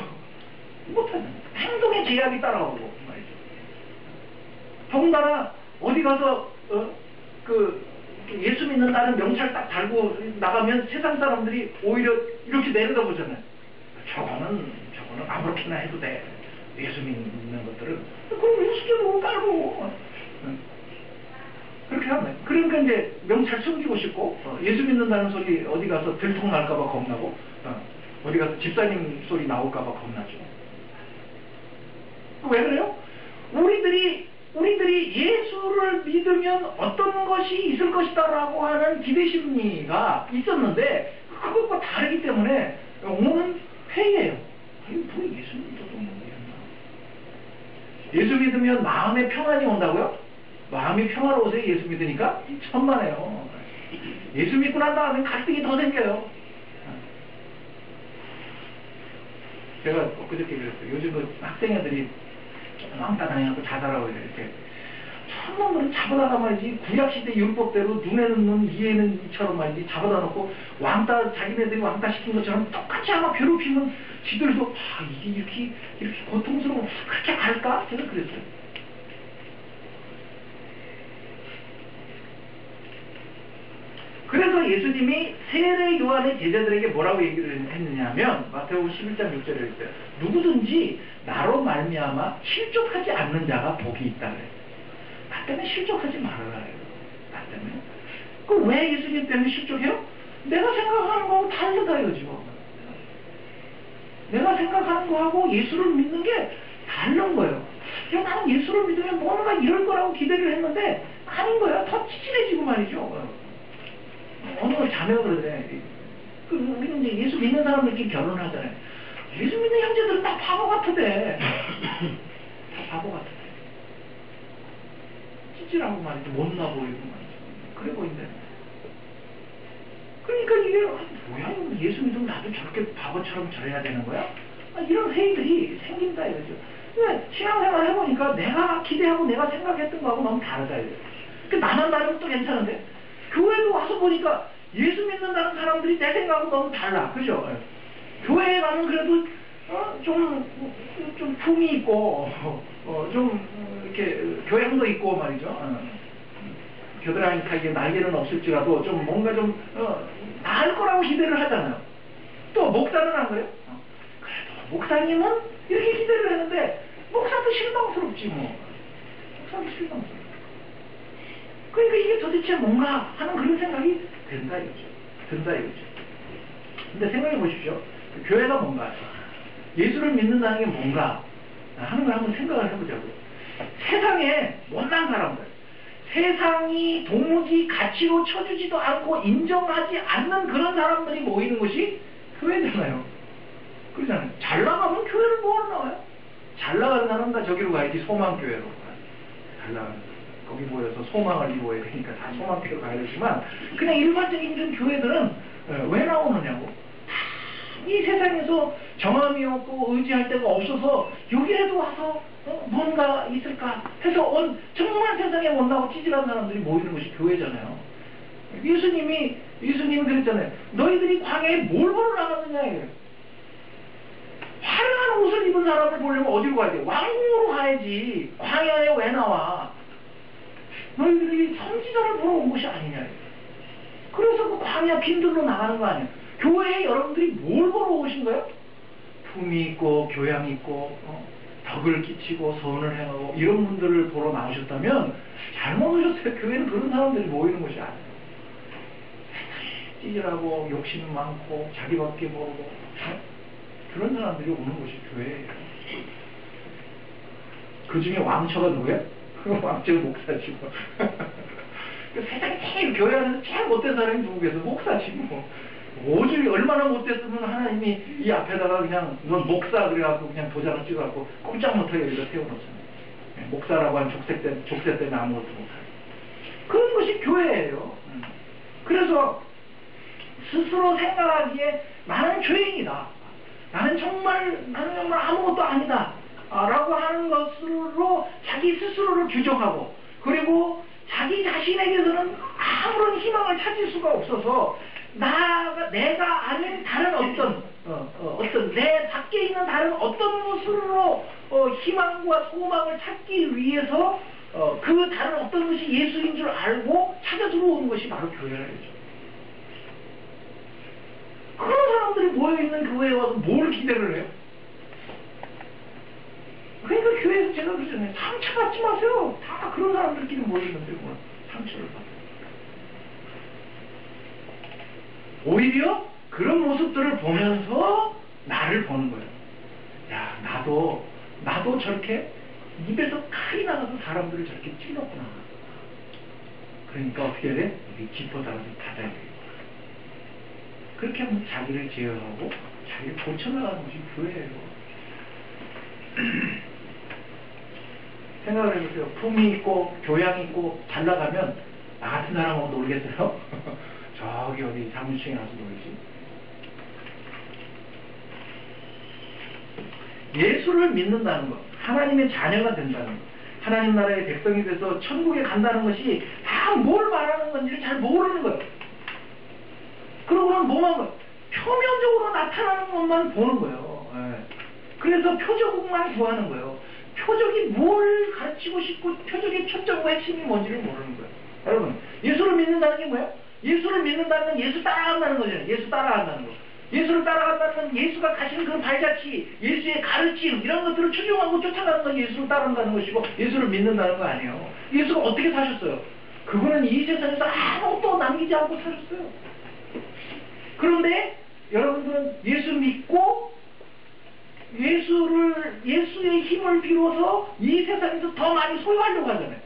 못하잖아. 행동에 제약이 따라오고 말이죠. 더군다나 어디 가서 예수 믿는다는 명찰 딱 달고 나가면 세상 사람들이 오히려 이렇게 내려다보잖아요. 저거는 아무렇게나 해도 돼. 예수 믿는 것들은 그럼 우습게도 깔고 그렇게 하면 그러니까 이제 명찰 숨기고 싶고 예수 믿는다는 소리 어디 가서 들통 날까봐 겁나고 어디 가서 집사님 소리 나올까봐 겁나죠. 왜 그래요? 우리들이 예수를 믿으면 어떤 것이 있을 것이다라고 하는 기대심리가 있었는데 그것과 다르기 때문에 오는 회의예요. 아니 뭐 예수 믿어도 모르겠나? 예수 믿으면 마음에 평안이 온다고요? 마음이 평화로워서 예수 믿으니까 천만에요. 예수 믿고 난 다음에 갈등이 더 생겨요. 제가 그저께 그랬어요. 요즘 그 학생애들이 왕따 당해갖고 자살하고 이렇게 천놈들은 잡아다가 말이지 구약시대 율법대로 눈에는 눈 이에는 이처럼 말이지 잡아다 놓고 왕따 자기네들이 왕따 시킨 것처럼 똑같이 아마 괴롭히면 지들도 이게 이렇게 고통스러워 그렇게 갈까? 제가 그랬어요. 그래서 예수님이 세례 요한의 제자들에게 뭐라고 얘기를 했느냐면 마태복음 11장 6절에 있어요. 누구든지 나로 말미암아 실족하지 않는 자가 복이 있다 그래요. 나 때문에 실족하지 말아라 그래요. 나 때문에. 그럼 왜 예수님 때문에 실족해요? 내가 생각하는 거하고 다르다 이거죠. 내가 생각하는 거하고 예수를 믿는 게 다른 거예요. 야, 나는 예수를 믿으면 뭔가 이럴 거라고 기대를 했는데 아닌 거예요. 더 찌질해지고 말이죠. 어느 자매가 그러네. 우리는 이제 예수 믿는 사람들끼리 결혼을 하잖아요. 예수 믿는 형제들은 다 바보 같으대. 다 바보 같으대. 찌질하고 말이죠. 못나 보이고 말이죠. 그래 보인대. 그러니까 이게 뭐야? 예수 믿으면 나도 저렇게 바보처럼 저래야 되는 거야? 이런 회의들이 생긴다 이거죠. 신앙생활 해보니까 내가 기대하고 내가 생각했던 거하고 너무 다르다 이거죠. 나만 다르면 또 괜찮은데 교회도 와서 보니까 예수 믿는다는 사람들이 내 생각하고 너무 달라. 그죠? 교회에 가면 그래도 좀 품이 있고 좀 이렇게 교양도 있고 말이죠. 겨드랑이 타기에 날개는 없을지라도 좀 뭔가 좀 나을 거라고 기대를 하잖아요. 또 목사는 안 그래요? 그래도 목사님은 이렇게 기대를 했는데 목사도 실망스럽지 뭐. 목사도 실망스럽지. 그러니까 이게 도대체 뭔가 하는 그런 생각이 든다 이거죠. 근데 생각해 보십시오. 교회가 뭔가, 예수를 믿는다는 게 뭔가 하는 걸 한번 생각을 해보자고요. 세상에 못난 사람들, 세상이 도무지 가치로 쳐주지도 않고 인정하지 않는 그런 사람들이 모이는 것이 교회잖아요. 그러잖아요. 잘 나가면 교회를 뭐하러 나와요? 잘 나가는 사람 다 저기로 가야지. 소망교회로. 잘 나가는 사람. 거기 모여서 소망을 이루어야 되니까 다 소망교회로 가야 되지만 그냥 일반적인 좀 교회들은 왜 나오느냐고. 이 세상에서 정함이 없고 의지할 데가 없어서 여기라도 와서 뭔가 있을까 해서 정말 세상에 못나고 찌질한 사람들이 모이는 것이 교회잖아요. 예수님이 그랬잖아요. 너희들이 광야에 뭘 보러 나갔느냐 이래요. 화려한 옷을 입은 사람을 보려면 어디로 가야 돼? 왕궁으로 가야지. 광야에 왜 나와? 너희들이 선지자를 보러 온 것이 아니냐. 그래서 그 광야 빈들로 나가는 거 아니에요. 교회에 여러분들이 뭘 보러 오신 거예요? 품이 있고 교양이 있고 덕을 끼치고 선을 행하고 이런 분들을 보러 나오셨다면 잘못 오셨어요. 교회는 그런 사람들이 모이는 것이 아니에요. 찌질하고 욕심 많고 자기밖에 모르고 그런 사람들이 오는 것이 교회예요. 그 중에 왕처가 누구예요? 왕처가 목사시고 세상에 제일 교회 안에서 제일 못된 사람이 누구겠어? 목사시고 오죽이 얼마나 못됐으면 하나님이 이 앞에다가 그냥 넌 목사 그래갖고 그냥 도장을 찍어갖고 꼼짝 못하게 여기다 세워놓잖아요. 목사라고 한 족쇄 때문에 아무것도 못하게. 그런 것이 교회예요. 그래서 스스로 생각하기에 나는 죄인이다. 나는 정말 아무것도 아니다. 라고 하는 것으로 자기 스스로를 규정하고 그리고 자기 자신에게서는 아무런 희망을 찾을 수가 없어서 내가 아닌 다른 어떤 내 밖에 있는 다른 어떤 것으로 희망과 소망을 찾기 위해서 그 다른 어떤 것이 예수인 줄 알고 찾아 들어오는 것이 바로 교회라죠. 그런 사람들이 모여있는 교회에 와서 뭘 기대를 해요? 그러니까 교회에서 제가 그러잖아요. 상처받지 마세요. 다 그런 사람들끼리 모여있는데 뭐 상처를 받아요. 오히려 그런 모습들을 보면서 나를 보는 거예요. 야, 나도 저렇게 입에서 칼이 나가서 사람들을 저렇게 찔렀구나. 그러니까 어떻게 해야 돼? 여기 짚어 달아서 닫아야 돼. 그렇게 하면 자기를 제어하고 자기를 고쳐나가는 것이 교회예요. 생각을 해보세요. 품이 있고 교양이 있고 잘 나가면 나 같은 사람하고 놀겠어요? 저기 어디 사무실에 가서 놀지. 예수를 믿는다는 것, 하나님의 자녀가 된다는 것, 하나님 나라의 백성이 돼서 천국에 간다는 것이 다 뭘 말하는 건지를 잘 모르는 거예요. 그러고는 뭐만 거예요? 표면적으로 나타나는 것만 보는 거예요. 그래서 표적만 구하는 거예요. 표적이 뭘 가르치고 싶고 표적의 초점과 핵심이 뭔지를 모르는 거예요. 여러분, 예수를 믿는다는 게 뭐예요? 예수를 믿는다는 건 예수 따라간다는 거잖아요. 예수 따라간다는 거. 예수를 따라간다는 건 예수가 가신 그 발자취, 예수의 가르침 이런 것들을 추종하고 쫓아가는 건 예수를 따라간다는 것이고 예수를 믿는다는 거 아니에요. 예수가 어떻게 사셨어요? 그분은 이 세상에서 아무것도 남기지 않고 사셨어요. 그런데 여러분들은 예수 믿고 예수의 힘을 빌어서 이 세상에서 더 많이 소유하려고 하잖아요.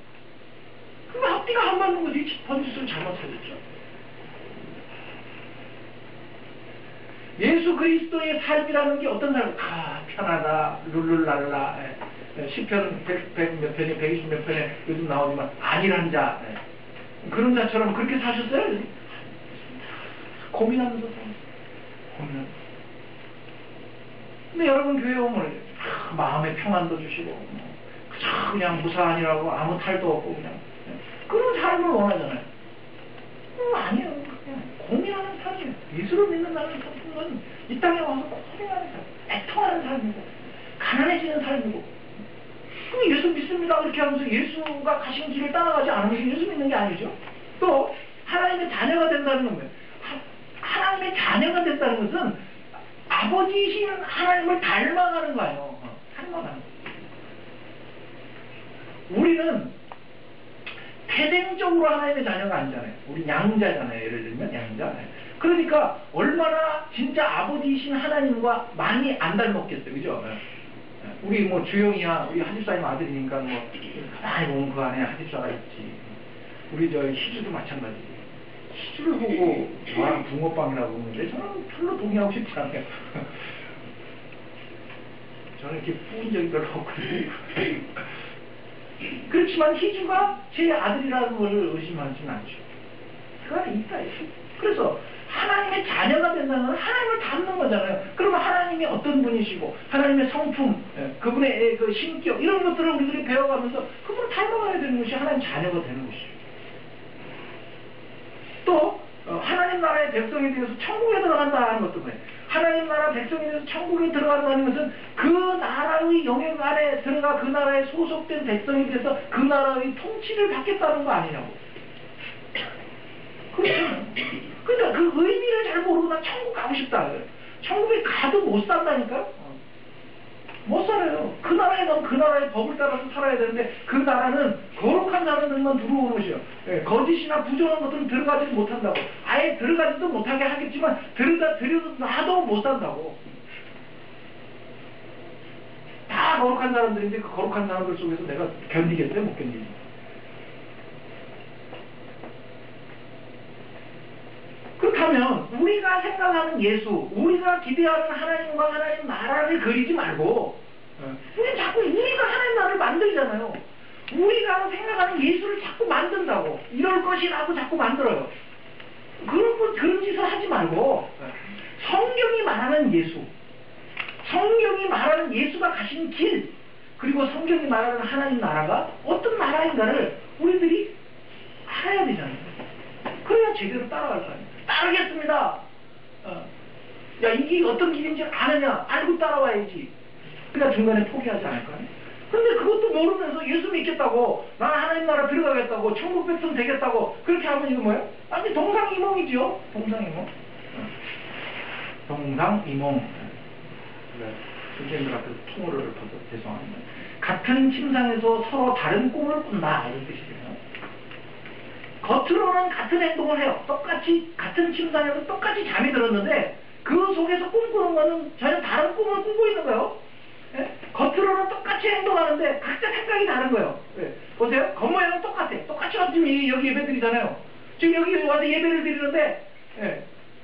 그럼 앞뒤가 안 맞는 거지. 번지수를 잘못 찾았죠. 예수 그리스도의 삶이라는 게 어떤 삶? 편하다, 룰룰랄라, 시편 100 몇 편에 120 몇 편에 요즘 나오지만 안일한 자, 그런 자처럼 그렇게 사셨어요? 고민하면서 고민하면서. 근데 여러분 교회 오면 마음의 평안도 주시고 그냥 무사한이라고 아무 탈도 없고 그냥 그런 삶을 원하잖아요. 아니에요. 그냥 고민하는 삶이에요. 예수를 믿는다는 삶은 이 땅에 와서 고민하는 삶, 애통하는 삶이고 가난해지는 삶이고. 그럼 예수 믿습니다 그렇게 하면서 예수가 가신 길을 따라가지 않으면 예수 믿는 게 아니죠. 또 하나님의 자녀가 된다는 건 뭐예요? 하나님의 자녀가 된다는 것은 아버지이신 하나님을 닮아가는 거예요. 닮아가는 거예요. 우리는 태생적으로 하나님의 자녀가 아니잖아요. 우리 양자잖아요. 예를 들면 양자. 그러니까 얼마나 진짜 아버지이신 하나님과 많이 안 닮았겠어요. 그죠? 우리 뭐 주영이야 우리 하집사님 아들이니까 뭐 가만히 보면 그 안에 하집사가 있지. 우리 저 희주도 마찬가지. 희주를 보고 저랑 붕어빵이라고 그러는데 저는 별로 동의하고 싶지 않아요. 저는 이렇게 뿌은 적이 별로 없거든요. 그렇지만 희주가 제 아들이라는 것을 의심하지는 않죠. 그 안에 있다. 그래서 하나님의 자녀가 된다는 건 하나님을 닮는 거잖아요. 그러면 하나님이 어떤 분이시고 하나님의 성품, 그분의 그 신격 이런 것들을 우리들이 배워가면서 그분을 닮아가야 되는 것이 하나님 자녀가 되는 것이죠. 또 하나님 나라의 백성에 대해서 천국에 들어간다는 것도 그래요. 하나님 나라 백성에 대해서 천국에 들어간다는 것은 그 나라의 영역 안에 들어가 그 나라에 소속된 백성에 대해서 그 나라의 통치를 받겠다는 거 아니냐고. 그렇죠. 그러니까 그 의미를 잘 모르고 나 천국 가고 싶다. 천국에 가도 못 산다니까? 못 살아요. 그 나라에 가면 그 나라의 법을 따라서 살아야 되는데 그 나라는 거룩한 사람들만 들어오는 것이요. 거짓이나 부정한 것들은 들어가지 못한다고. 아예 들어가지도 못하게 하겠지만 들여도 놔도 못 산다고. 다 거룩한 사람들인데 그 거룩한 사람들 속에서 내가 견디겠어요? 못 견디겠어요? 그렇다면 우리가 생각하는 예수, 우리가 기대하는 하나님과 하나님 나라를 그리지 말고 우리 자꾸 우리가 하나님 나라를 만들잖아요. 우리가 생각하는 예수를 자꾸 만든다고. 이럴 것이라고 자꾸 만들어요. 그런 짓을 하지 말고 성경이 말하는 예수, 성경이 말하는 예수가 가신 길, 그리고 성경이 말하는 하나님 나라가 어떤 나라인가를 우리들이 알아야 되잖아요. 그래야 제대로 따라갈 거 아니에요. 따르겠습니다. 야, 이게 어떤 길인지 아느냐? 알고 따라와야지. 그러니까 중간에 포기하지 않을 거 아니에요. 근데 그것도 모르면서 예수 믿겠다고, 나 하나님 나라 들어가겠다고, 천국 백성 되겠다고, 그렇게 하면 이거 뭐예요? 아니, 동상이몽이죠. 동상이몽. 동상이몽. 선생님들 앞에서 통어를 읊어서 죄송합니다. 같은 침상에서 서로 다른 꿈을 꾼다. 이런 뜻이에요. 겉으로는 같은 행동을 해요. 똑같이 같은 침상에서 똑같이 잠이 들었는데 그 속에서 꿈꾸는 거는 전혀 다른 꿈을 꾸고 있는 거예요. 예? 겉으로는 똑같이 행동하는데 각자 생각이 다른 거예요. 예. 보세요. 겉모양은 똑같아. 똑같이 와서 여기 예배 드리잖아요. 지금 여기 와서 예배를 드리는데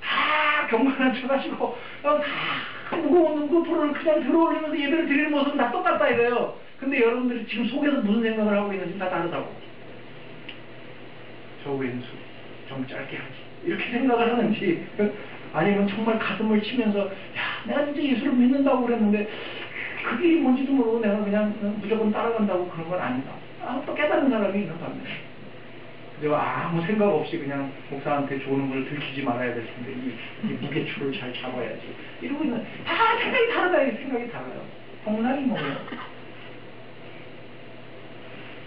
다 경건한 척하시고 다 무거운 눈꺼풀을 그냥 들어올리면서 예배를 드리는 모습은 다 똑같다 이거예요. 근데 여러분들이 지금 속에서 무슨 생각을 하고 있는지 다 다르다고. 저 왼수 좀 짧게 하지 이렇게 생각을 하는지 아니면 정말 가슴을 치면서 야 내가 진짜 예수를 믿는다고 그랬는데 그게 뭔지도 모르고 내가 그냥 무조건 따라간다고 그런 건 아니다. 또 깨닫는 사람이 있는 겁니다. 내가 아무 생각 없이 그냥 목사한테 좋은 걸 들키지 말아야 될 텐데 이 무게추를 잘 잡아야지 이러고 있는 다 생각이 다르다. 이 생각이 달라요. 동상이 뭐예요?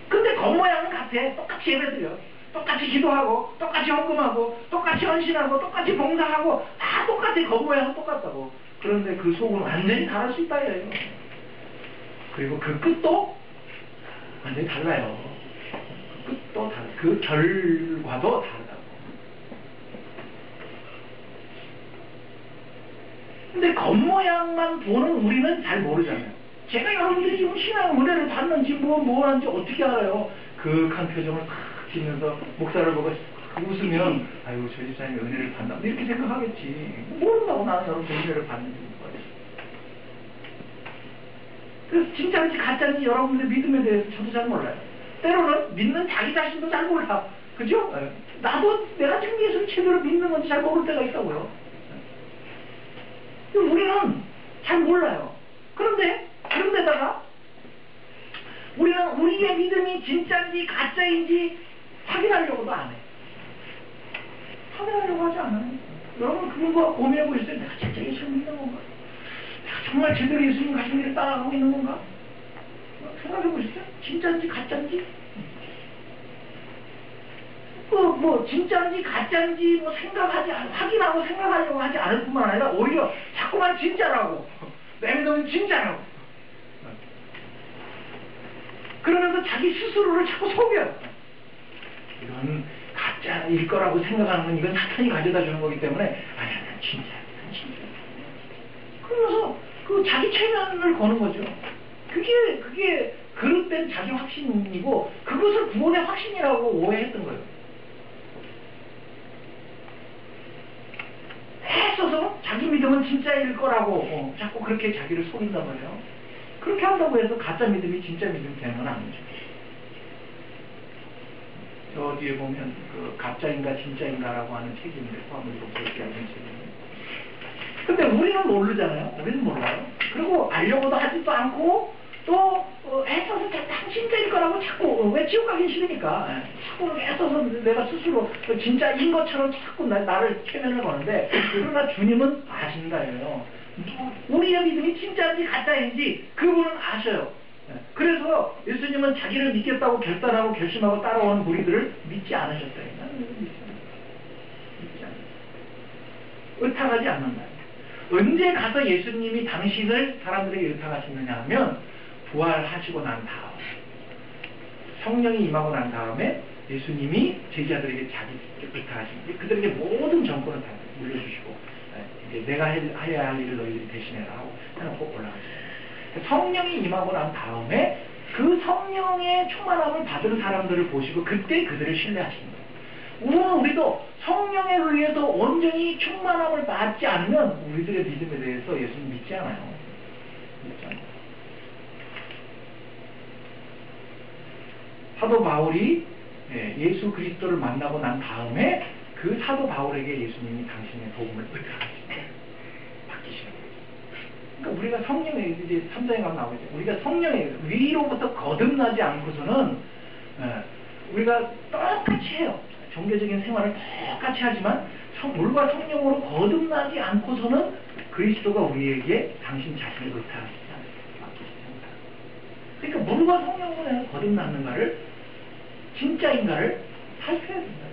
근데 겉모양은 같아. 똑같이 예배드려. 똑같이 기도하고 똑같이 헌금하고 똑같이 헌신하고 똑같이 봉사하고 다 똑같아. 겉모양은 똑같다고. 그런데 그 속은 완전히 다를 수 있다 이래요. 그리고 그 끝도 완전히 달라요. 그 끝도 다르. 그 결과도 다르다고. 근데 겉모양만 보는 우리는 잘 모르잖아요. 제가 여러분들이 지금 신앙 은혜를 받는지 뭐 하는지 어떻게 알아요? 그윽한 표정을 탁 지면서 목사를 보고 웃으면 아이고 저 집사님이 은혜를 받나 이렇게 생각하겠지. 모른다고 나는 여러분 은혜를 받는지 거예요. 그래서 진짜인지 가짜인지 여러분들의 믿음에 대해서 저도 잘 몰라요. 때로는 믿는 자기 자신도 잘 몰라. 그죠? 나도 내가 지금 예수를 제대로 믿는 건지 잘 모를 때가 있다고요. 우리는 잘 몰라요. 그런데다가 우리는 우리의 믿음이 진짜인지 가짜인지 확인하려고도 안 해. 확인하려고 하지 않아요. 여러분 그거 고민하고 있어요. 내가 진짜 예수를 믿는 건가? 내가 정말 제대로 예수님 가신 길을 따라가고 있는 건가? 생각해 보시죠. 진짜인지 가짜인지? 진짜인지 가짜인지 확인하고 생각하려고 하지 않을 뿐만 아니라 오히려 자꾸만 진짜라고. 내 믿음은 진짜라고. 그러면서 자기 스스로를 자꾸 속여요. 이건 가짜일 거라고 생각하는 건 이건 사탄이 가져다 주는 거기 때문에 아니야 난 진짜야. 그러면서 그 자기 체면을 거는 거죠. 그게 그릇된 자기 확신이고 그것을 구원의 확신이라고 오해했던 거예요. 애써서 자기 믿음은 진짜일 거라고 자꾸 그렇게 자기를 속인단 말이에요. 그렇게 한다고 해서 가짜 믿음이 진짜 믿음이 되는 건 아니죠. 저 뒤에 보면 그 가짜인가 진짜인가라고 하는 책인데 화물 독서기 하는 책인데. 근데 우리는 모르잖아요. 우리는 몰라요. 그리고 알려고도 하지도 않고 또 애써서 당신들일 거라고 자꾸 왜 지옥 가기 싫으니까 자꾸 애써서 내가 스스로 진짜인 것처럼 자꾸 나를 최면을 거는데 그러나 주님은 아신다예요. 우리의 믿음이 진짜인지 가짜인지 그분은 아셔요. 그래서 예수님은 자기를 믿겠다고 결단하고 결심하고 따라오는 무리들을 믿지 않으셨어요. 믿지 않아요. 의탁하지 않는다. 언제 가서 예수님이 당신을 사람들에게 의탁하시느냐 하면 부활하시고 난 다음 성령이 임하고 난 다음에 예수님이 제자들에게 자기 의탁하십니다. 그들에게 모든 정권을 다 물려주시고 이제 내가 해야 할 일을 너희들이 대신해라 하고 해놓고 올라가십니다. 성령이 임하고 난 다음에 그 성령의 충만함을 받은 사람들을 보시고 그때 그들을 신뢰하십니다. 우리도 성령에 의해서 온전히 충만함을 받지 않으면 우리들의 믿음에 대해서 예수님 믿지 않아요. 믿지 않아요. 사도 바울이 예수 그리스도를 만나고 난 다음에 그 사도 바울에게 예수님이 당신의 복음을 의탁하십니다. 바뀌시는 거예요. 그러니까 우리가 성령에 이제 3장에 가면 나오죠. 우리가 성령에 위로부터 거듭나지 않고서는 우리가 똑같이 해요. 종교적인 생활을 똑같이 하지만 물과 성령으로 거듭나지 않고서는 그리스도가 우리에게 당신 자신을 의탁하시지 않습니다. 그러니까 물과 성령으로 거듭났는가를 진짜인가를 살펴야 된다.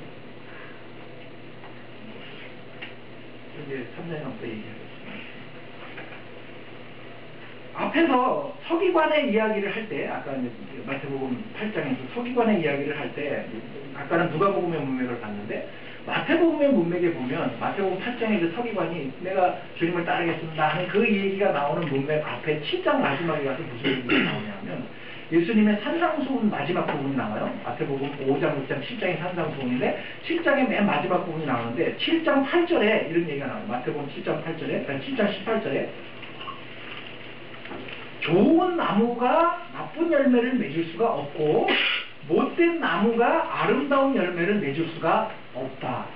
이제 3장에 가서 얘기하겠습니다. 앞에서 서기관의 이야기를 할 때, 아까 마태복음 8장에서 서기관의 이야기를 할 때, 아까는 누가복음의 문맥을 봤는데, 마태복음의 문맥에 보면, 마태복음 8장에 그 서기관이 내가 주님을 따르겠습니다 하는 그 얘기가 나오는 문맥 앞에 7장 마지막에 가서 무슨 얘기가 나오냐면, 예수님의 산상수훈 마지막 부분이 나와요. 마태복음 5장, 6장, 7장이 산상수훈인데 7장의 맨 마지막 부분이 나오는데 7장 8절에 이런 얘기가 나와요. 마태복음 7장 8절에, 7장 18절에 좋은 나무가 나쁜 열매를 맺을 수가 없고 못된 나무가 아름다운 열매를 맺을 수가 없다.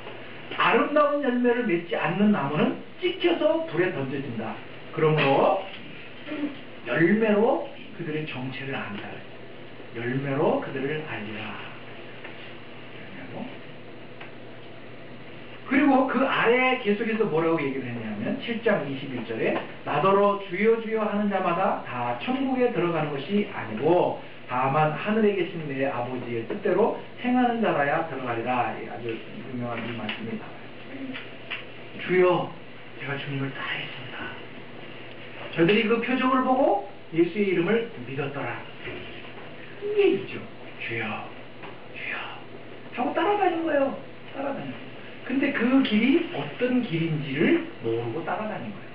아름다운 열매를 맺지 않는 나무는 찍혀서 불에 던져진다. 그러므로 열매로 그들의 정체를 안다. 열매로 그들을 알리라. 열매로. 그리고 그 아래에 계속해서 뭐라고 얘기를 했냐면 7장 21절에 나더러 주여 주여 하는 자마다 다 천국에 들어가는 것이 아니고 다만 하늘에 계신 내 아버지의 뜻대로 행하는 자라야 들어가리라. 아주 유명한 이 말씀이 나와요. 주여 제가 주님을 따르겠습니다. 저들이 그 표적을 보고 예수의 이름을 믿었더라. 이 얘기죠. 주여 주여 하고 따라다닌 거예요. 따라다닌 거예요. 근데 그 길이 어떤 길인지를 모르고 따라다닌 거예요.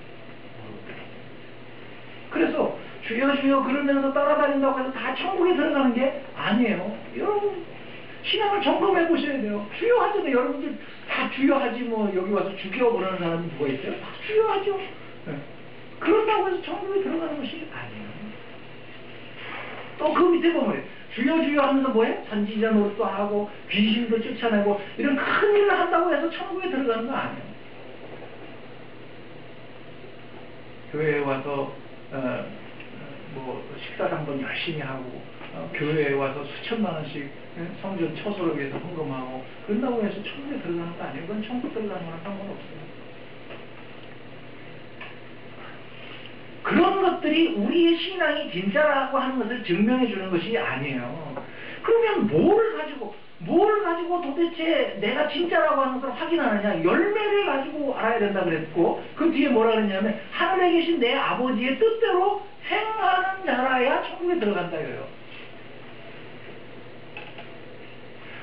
그래서 주여 주여 그러면서 따라다닌다고 해서 다 천국에 들어가는 게 아니에요. 여러분 신앙을 점검해 보셔야 돼요. 주여 하잖아요. 여러분들 다 주여 하지 뭐 여기 와서 죽여 그러는 사람이 누가 있어요? 다 주여 하죠. 네. 그런다고 해서 천국에 들어가는 것이 아니에요. 또 그 밑에 보면 주여 주여 하면서 뭐해? 선지자 노릇도 하고 귀신도 쫓아내고 이런 큰 일을 한다고 해서 천국에 들어가는 거 아니에요. 교회에 와서 뭐 식사를 한번 열심히 하고 교회에 와서 수천만 원씩 성전 처소를 위해서 헌금하고 그런다고 해서 천국에 들어가는 거 아니에요. 그건 천국 들어가는 거랑 상관없어요. 그런 것들이 우리의 신앙이 진짜라고 하는 것을 증명해 주는 것이 아니에요. 그러면 뭘 가지고 도대체 내가 진짜라고 하는 것을 확인하느냐? 열매를 가지고 알아야 된다 그랬고 그 뒤에 뭐라 그랬냐면 하늘에 계신 내 아버지의 뜻대로 행하는 자라야 천국에 들어간다 이거예요.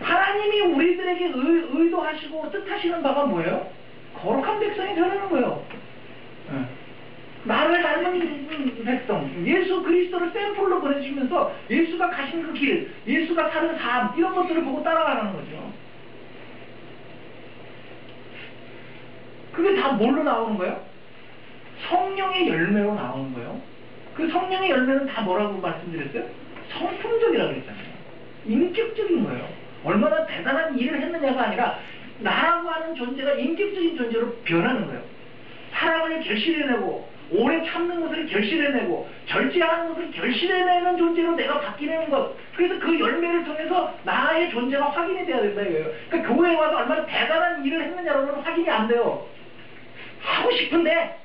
하나님이 우리들에게 의도하시고 뜻하시는 바가 뭐예요? 거룩한 백성이 되는 거예요. 나를 닮은 백성, 예수 그리스도를 샘플로 보내주시면서 예수가 가신 그 길, 예수가 사는 삶 이런 것들을 보고 따라가는 거죠. 그게 다 뭘로 나오는 거예요? 성령의 열매로 나오는 거예요. 그 성령의 열매는 다 뭐라고 말씀드렸어요? 성품적이라고 그랬잖아요. 인격적인 거예요. 얼마나 대단한 일을 했느냐가 아니라 나라고 하는 존재가 인격적인 존재로 변하는 거예요. 사랑을 결실해내고 오래 참는 것을 결실해내고 절제하는 것을 결실해내는 존재로 내가 바뀌는 것. 그래서 그 열매를 통해서 나의 존재가 확인이 돼야 된다 이거예요. 그러니까 교회에 와서 얼마나 대단한 일을 했느냐로는 확인이 안 돼요. 하고 싶은데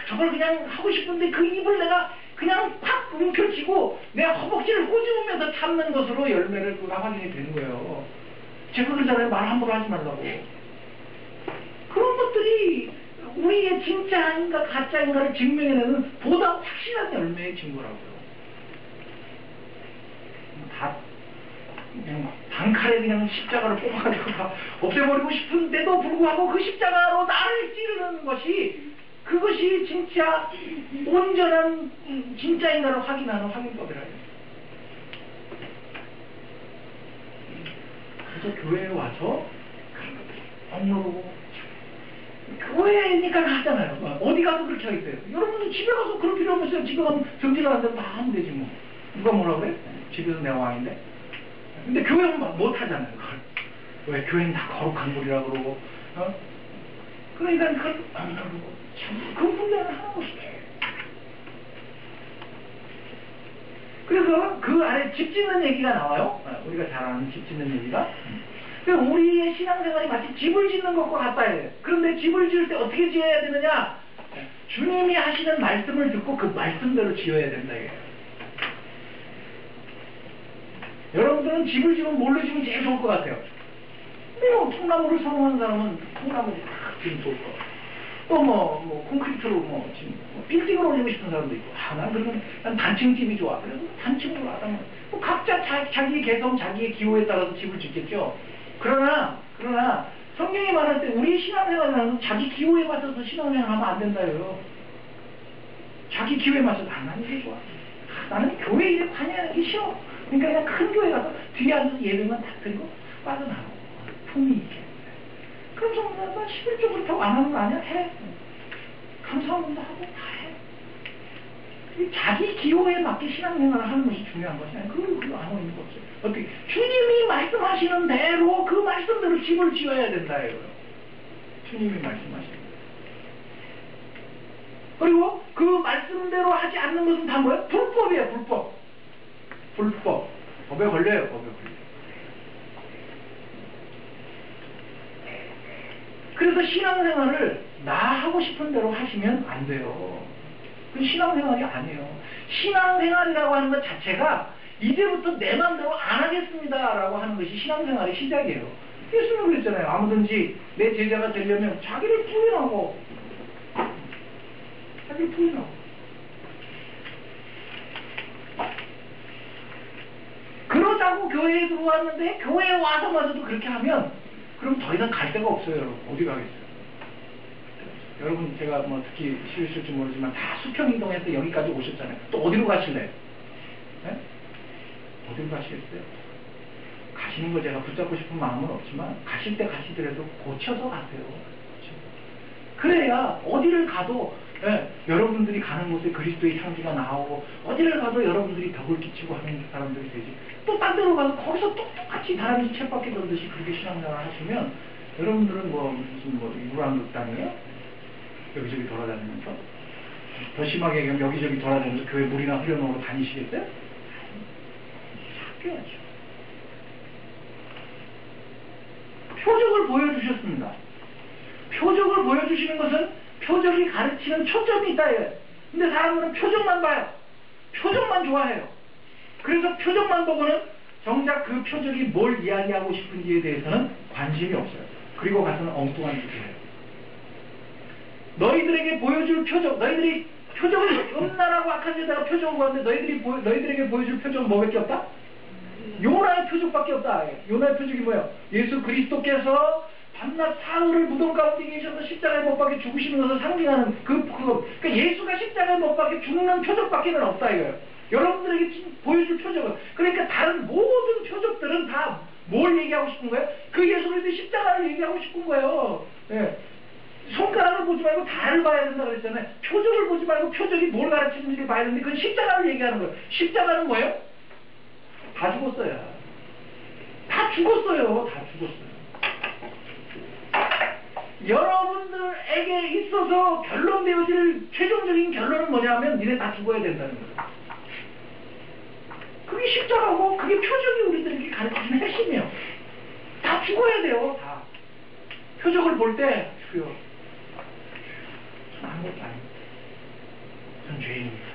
저걸 그냥 하고 싶은데 그 입을 내가 그냥 팍 움켜쥐고 내 허벅지를 꼬집으면서 참는 것으로 열매를 그가 확인이 되는 거예요. 제가 그러잖아요. 말 함부로 하지 말라고. 그런 것들이 우리의 진짜인가 가짜인가를 증명해내는 보다 확실한 열매의 증거라고요. 다 그냥 단칼에 그냥 십자가를 뽑아가지고 다 없애버리고 싶은데도 불구하고 그 십자가로 나를 찌르는 것이 그것이 진짜 온전한 진짜인가를 확인하는 확인법이라요. 그래서 교회에 와서 억누르고 교회니까 하잖아요. 어디 가서 그렇게 하겠어요. 여러분도 집에 가서 그럴 필요 없어요. 집에 가면 정지를 안 되면 다 하면 되지 뭐. 누가 뭐라 그래? 집에서 내 왕인데. 근데 교회는 못 하잖아요. 그걸. 왜 교회는 다 거룩한 물이라 그러고. 그러니까 그걸 안 그러고 참 그 분량을 하는 것이죠. 그래서 그 아래 집 짓는 얘기가 나와요. 우리가 잘 아는 집 짓는 얘기가. 그러니까 우리의 신앙생활이 마치 집을 짓는 것과 같다예요. 그런데 집을 지을 때 어떻게 지어야 되느냐? 주님이 하시는 말씀을 듣고 그 말씀대로 지어야 된다 이거예요. 여러분들은 집을 지으면 뭘로 지으면 제일 좋을 것 같아요? 통나무를 선호하는 사람은 통나무를 딱 지으면 좋을 것 같아요. 또 콘크리트로 지금 빌딩을 올리고 싶은 사람도 있고, 난 그러면 난 단층집이 좋아. 그래서 단층으로 하다 각자 자기의 개성, 자기의 기호에 따라서 집을 짓겠죠. 그러나 성경이 말할 때 우리 신앙생활을 하면서 자기 기호에 맞춰서 신앙생활을 하면 안 된다요. 자기 기호에 맞춰서 나는 이게 좋아. 나는 교회 일에 관여하는 게 싫어. 그러니까 그냥 큰 교회 가서 뒤에 앉아서 예배만 딱 드리고 빠져나가고 품위 있게. 그럼 성도가 11조 그렇다고 안 하는 거 아니야? 해. 감사합니다 하고 다 해. 자기 기호에 맞게 신앙생활을 하는 것이 중요한 것이 아니야. 그거 아무 의미가 없어요. 어떻게 주님이 말씀하시는 대로 그 말씀대로 집을 지어야 된다 이거예요. 주님이 말씀하시는 대로. 그리고 그 말씀대로 하지 않는 것은 다 뭐예요? 불법이에요. 불법. 법에 걸려요. 그래서 신앙생활을 나 하고 싶은 대로 하시면 안 돼요. 그건 신앙생활이 아니에요. 신앙생활이라고 하는 것 자체가 이제부터 내 마음대로 안 하겠습니다 라고 하는 것이 신앙생활의 시작이에요. 예수님은 그랬잖아요. 아무든지 내 제자가 되려면 자기를 부인하고 그러자고 교회에 들어왔는데 교회에 와서마저도 그렇게 하면 그럼 더 이상 갈 데가 없어요. 여러분. 어디 가겠어요? 여러분 제가 특히 쉬우실지 모르지만 다 수평이동해서 여기까지 오셨잖아요. 또 어디로 가실래요? 네? 어디로 가시겠어요? 가시는 거 제가 붙잡고 싶은 마음은 없지만 가실 때 가시더라도 고쳐서 가세요. 그래야 어디를 가도 여러분들이 가는 곳에 그리스도의 향기가 나오고 어디를 가도 여러분들이 덕을 끼치고 하는 사람들이 되지. 또 딴 데로 가서 거기서 똑같이 다람쥐 쳇바퀴 돌듯이 그렇게 신앙생활을 하시면 여러분들은 무슨 유랑극단이에요? 여기저기 돌아다니면서 더 심하게 얘기하면 여기저기 돌아다니면서 교회 물이나 흐려놓으러 다니시겠어요? 학교야죠. 표적을 보여주셨습니다. 표적을 보여주시는 것은 표적이 가르치는 초점이 있다. 근데 사람들은 표적만 봐요. 표적만 좋아해요. 그래서 표적만 보고는 정작 그 표적이 뭘 이야기하고 싶은지에 대해서는 관심이 없어요. 그리고 가서는 엉뚱한 짓을 해요. 너희들에게 보여줄 표적, 너희들이 표적을 음란하고 악한 데다가 표적을 보았는데 너희들에게 보여줄 표적은 뭐밖에 없다? 요나의 표적밖에 없다. 요나의 표적이 뭐예요? 예수 그리스도께서 밤낮 사흘을 무덤 가운데 계셔서 십자가에 못 박혀 죽으시는 것을 상징하는 그러니까 예수가 십자가에 못 박혀 죽는 표적밖에는 없다 이거예요. 여러분들에게 보여줄 표적은 그러니까 다른 모든 표적들은 다 뭘 얘기하고 싶은 거예요? 그 예수 그리스도의 십자가를 얘기하고 싶은 거예요. 예. 손가락을 보지 말고 다를 봐야 된다 그랬잖아요. 표적을 보지 말고 표적이 뭘 가르치는지를 봐야 되는데 그건 십자가를 얘기하는 거예요. 십자가는 뭐예요? 다 죽었어요. 다 죽었어요. 다 죽었어요. 여러분들에게 있어서 결론되어질 최종적인 결론은 뭐냐면 니네 다 죽어야 된다는 거예요. 그게 십자가고 그게 표적이 우리들에게 가르치는 핵심이에요. 다 죽어야 돼요. 다. 표적을 볼 때 주여 전 아무것도 아닙니다. 전 죄인입니다.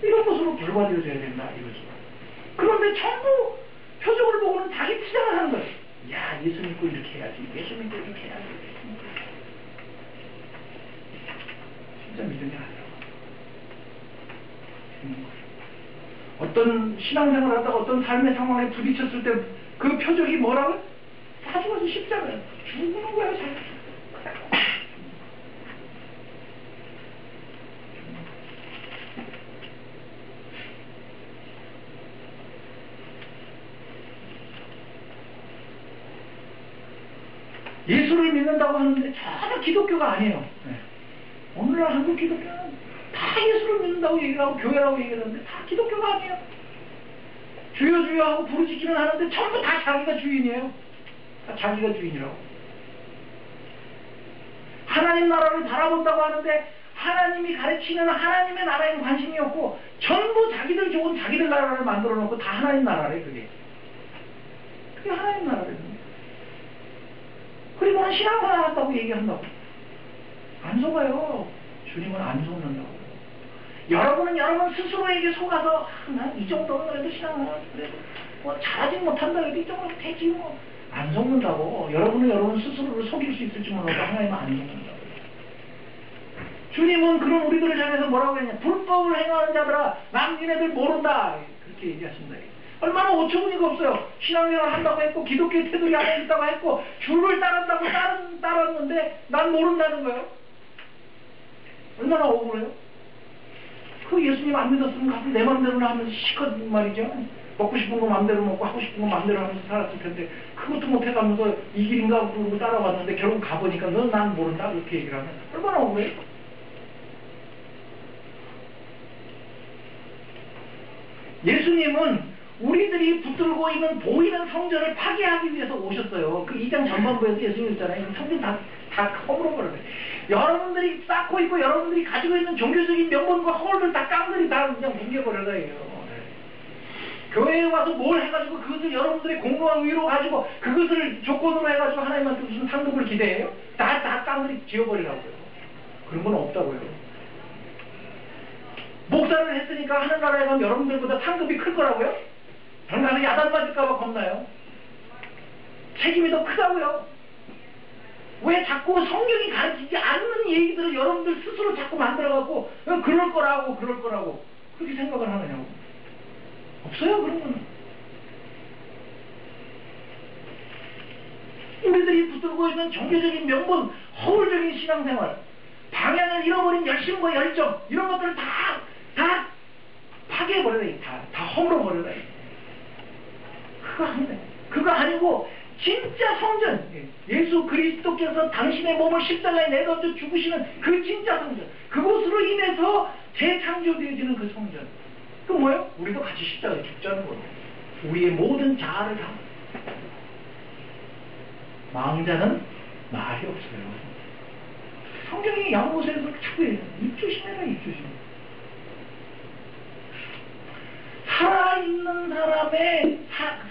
이런 것으로 결과되어져야 된다 이거죠. 그런데 전부 표적을 보고는 자기 투쟁을 하는 거예요. 야, 예수 믿고 이렇게 해야지. 예수 믿고 이렇게 해야지. 진짜 믿음이 아니라고. 어떤 신앙생활을 하다가 어떤 삶의 상황에 부딪혔을 때 그 표적이 뭐라고요? 다 죽어서 십자가예요. 죽는 거예요. 잘. 예수를 믿는다고 하는데 전혀 기독교가 아니에요. 네. 오늘날 한국 기독교는 다 예수를 믿는다고 얘기를 하고 교회라고 얘기를 하는데 다 기독교가 아니에요. 주여 주여 하고 부르짖기는 하는데 전부 다 자기가 주인이에요. 다 자기가 주인이라고. 하나님 나라를 바라본다고 하는데 하나님이 가르치는 하나님의 나라에는 관심이 없고 전부 자기들 좋은 자기들 나라를 만들어 놓고 다 하나님 나라래. 그게 하나님 나라래. 그리고는 신앙생활 한다고 얘기한다고. 안 속아요. 주님은 안 속는다고. 여러분은 여러분 스스로에게 속아서 난 이 정도는 그래도 신앙생활 그래도 뭐 잘하지 못한다 그래도 이 정도는 되지 뭐. 안 속는다고. 여러분은 여러분 스스로를 속일 수 있을지 몰라도 하나님은 안 속는다고. 주님은 그런 우리들을 향해서 뭐라고 했냐. 불법을 행하는 자들아 난 니네들 모른다. 그렇게 얘기하신다. 얼마나 어처구니가 없어요. 신앙생활 한다고 했고 기독교 테두리 안에 있다고 했고 주를 따른다고 따랐는데 난 모른다는 거예요. 얼마나 억울해요. 그 예수님 안 믿었으면 가서 내 맘대로나 하면서 시컷 말이죠. 먹고 싶은 거 맘대로 먹고 하고 싶은 거 맘대로 하면서 살았을 텐데 그것도 못해가면서 이 길인가 그러고 따라왔는데 결국 가보니까 넌 난 모른다 그렇게 얘기를 하면 얼마나 억울해요. 예수님은 우리들이 붙들고 있는 보이는 성전을 파괴하기 위해서 오셨어요. 그 2장 전반부에서 예수님이 있잖아요. 성전 다 허물어버려요. 여러분들이 쌓고 있고 여러분들이 가지고 있는 종교적인 명분과 허물들 다 깡들이 다 그냥 뭉개버려야 해요. 교회에 와서 뭘 해가지고 그것을 여러분들의 공로와 의로 가지고 그것을 조건으로 해가지고 하나님한테 무슨 상급을 기대해요? 다 깡들이 지워버리라고요. 그런 건 없다고요. 목사를 했으니까 하늘나라에 가면 여러분들보다 상급이 클 거라고요? 당장에 야단 맞을까봐 겁나요? 책임이 더 크다고요? 왜 자꾸 성경이 가르치지 않는 얘기들을 여러분들 스스로 자꾸 만들어갖고 그럴 거라고 그렇게 생각을 하느냐고. 없어요 그런 거는. 우리들이 붙들고 있는 종교적인 명분, 허울적인 신앙생활, 방향을 잃어버린 열심과 열정 이런 것들을 다 파괴해버려야 다 허물어버려야 돼. 그거 아니고 진짜 성전, 예수 그리스도께서 당신의 몸을 십자가에 내던져 죽으시는 그 진짜 성전, 그곳으로 인해서 재창조되어지는 그 성전. 그 뭐예요? 우리도 같이 십자가에 죽자는 거예요. 우리의 모든 자아를 다. 망자는 말이 없어요. 성경이 양보세에서 자꾸 입조심해라 입조심. 살아있는 사람의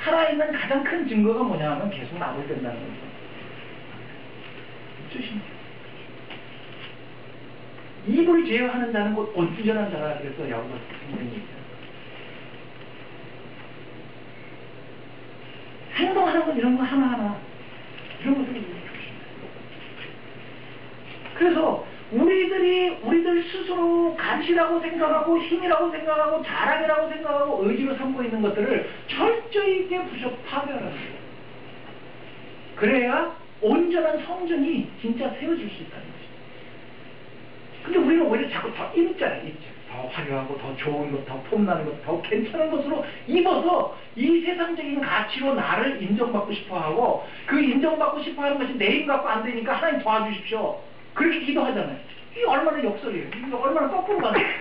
살아있는 가장 큰 증거가 뭐냐면 계속 나불된다는 거죠. 입조심. 입을 제어하는 자는 곧 온전한 자라 그래서 야고보서 성경이 있어요. 행동하는 건 이런 거 하나하나 이런 것들을 조심해요. 그래서 우리들 스스로 간시라고 생각하고 힘이라고 생각하고 자랑이라고 생각하고 의지로 삼고 있는 것들을 철저히 있게 파괴하라는 거예요. 그래야 온전한 성전이 진짜 세워질 수 있다는 것이죠. 근데 우리는 오히려 자꾸 더 입잖아요. 더 화려하고 더 좋은 것, 더 폼나는 것, 더 괜찮은 것으로 입어서 이 세상적인 가치로 나를 인정받고 싶어하고 그 인정받고 싶어하는 것이 내 힘 갖고 안 되니까 하나님 도와주십시오. 그렇게 기도하잖아요. 이게 얼마나 역설이에요. 이게 얼마나 거꾸로 가는 거예요.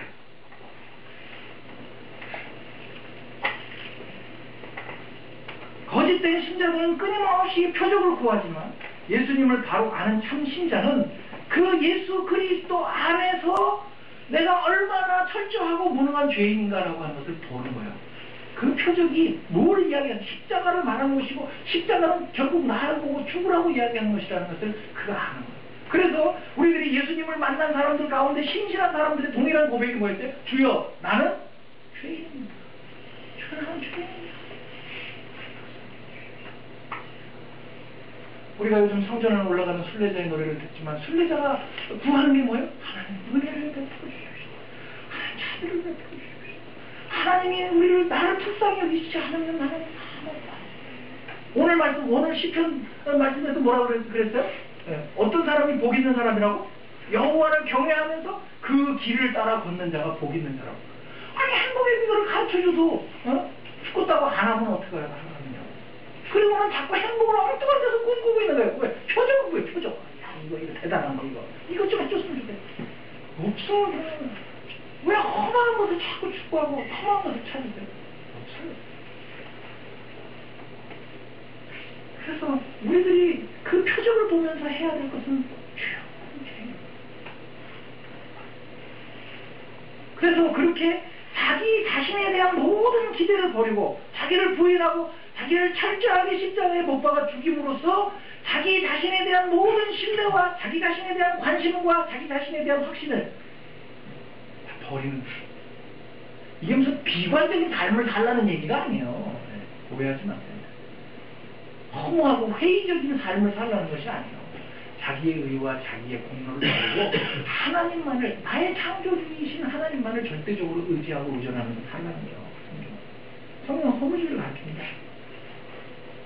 거짓 거짓된 신자들은 끊임없이 표적을 구하지만 예수님을 바로 아는 참 신자는 그 예수 그리스도 안에서 내가 얼마나 철저하고 무능한 죄인인가라고 하는 것을 보는 거예요. 그 표적이 뭘 이야기하는, 십자가를 말하는 것이고 십자가는 결국 나를 보고 죽으라고 이야기하는 것이라는 것을 그가 아는 거예요. 그래서 우리들이 예수님을 만난 사람들 가운데 신실한 사람들의 동일한 고백이 뭐였어요? 주여, 나는 죄인입니다. 나는 죄인입니다. 우리가 요즘 성전에 올라가는 순례자의 노래를 듣지만 순례자가 구하는 게 뭐예요? 하나님 은혜를 베풀어 주십시오. 하나님 자비를 베풀어 주십시오. 하나님이 우리를 나를 불쌍히 여기시지 않으면 나는 오늘 말씀, 오늘 시편 말씀에서 뭐라고 그랬어요? 네. 어떤 사람이 복 있는 사람이라고? 여호와를 경외하면서 그 길을 따라 걷는 자가 복 있는 자라고. 아니 행복의 비결을 가르쳐줘도 죽었다고 안 하면 어떡해요? 하나님요. 그리고는 자꾸 행복을 엉뚱한 데서 꿈꾸고 있는 거예요. 왜? 표적은 왜 표적? 야 이거 대단한 거 이거 좀 해줬으면 좋겠다. 없어. 왜 험한 것을 자꾸 추구하고 험한 것을 찾으세요? 없어요. 그래서 우리들이 그 표적을 보면서 해야 될 것은 주여. 그래서 그렇게 자기 자신에 대한 모든 기대를 버리고 자기를 부인하고 자기를 철저하게 십자가에 못 박아 죽임으로써 자기 자신에 대한 모든 신뢰와 자기 자신에 대한 관심과 자기 자신에 대한 확신을 다 버리는 거예요. 이게 무슨 비관적인 삶을 살라는 얘기가 아니에요. 오해하지 마세요. 허무하고 회의적인 삶을 살라는 것이 아니에요. 자기의 의와 자기의 공로를 버리고 하나님만을, 나의 창조주이신 하나님만을 절대적으로 의지하고 의존하면서 살라는 거예요. 성경은 허무주의를 가르칩니다.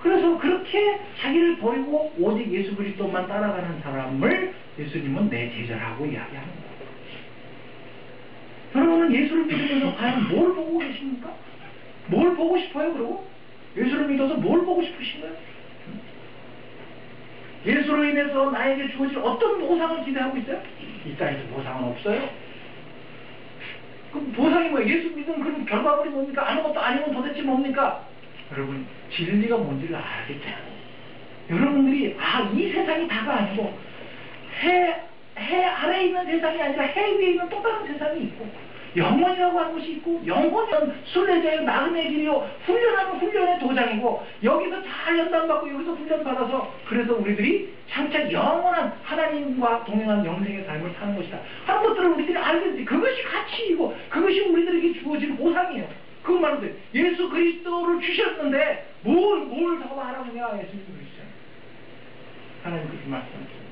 그래서 그렇게 자기를 버리고 오직 예수 그리스도만 따라가는 사람을 예수님은 내 제자라고 이야기하는 거예요. 여러분은 예수를 믿으면서 과연 뭘 보고 계십니까? 뭘 보고 싶어요? 그리고 예수를 믿어서 뭘 보고 싶으신가요? 예수로 인해서 나에게 주어질 어떤 보상을 기대하고 있어요? 이 땅에서 보상은 없어요. 그럼 보상이 뭐예요? 예수 믿으면 그럼 결과물이 뭡니까? 아무것도 아니면 도대체 뭡니까? 여러분 진리가 뭔지를 알겠죠? 여러분들이 이 세상이 다가 아니고 해 아래에 있는 세상이 아니라 해 위에 있는 또 다른 세상이 있고 영혼이라고 하는 것이 있고 영혼은 순례자의 나름의 길이요 훈련하는 훈련의 도장이고 여기서 잘 연단받고 여기서 훈련받아서 그래서 우리들이 장차 영원한 하나님과 동행한 영생의 삶을 사는 것이다 하는 것들을 우리들이 알게 돼. 그것이 가치이고 그것이 우리들에게 주어진 보상이에요. 그거 말하면 돼. 예수 그리스도를 주셨는데 뭘 더 바라느냐. 예수님 그리스도 하나님 그렇게 말씀하셨어요.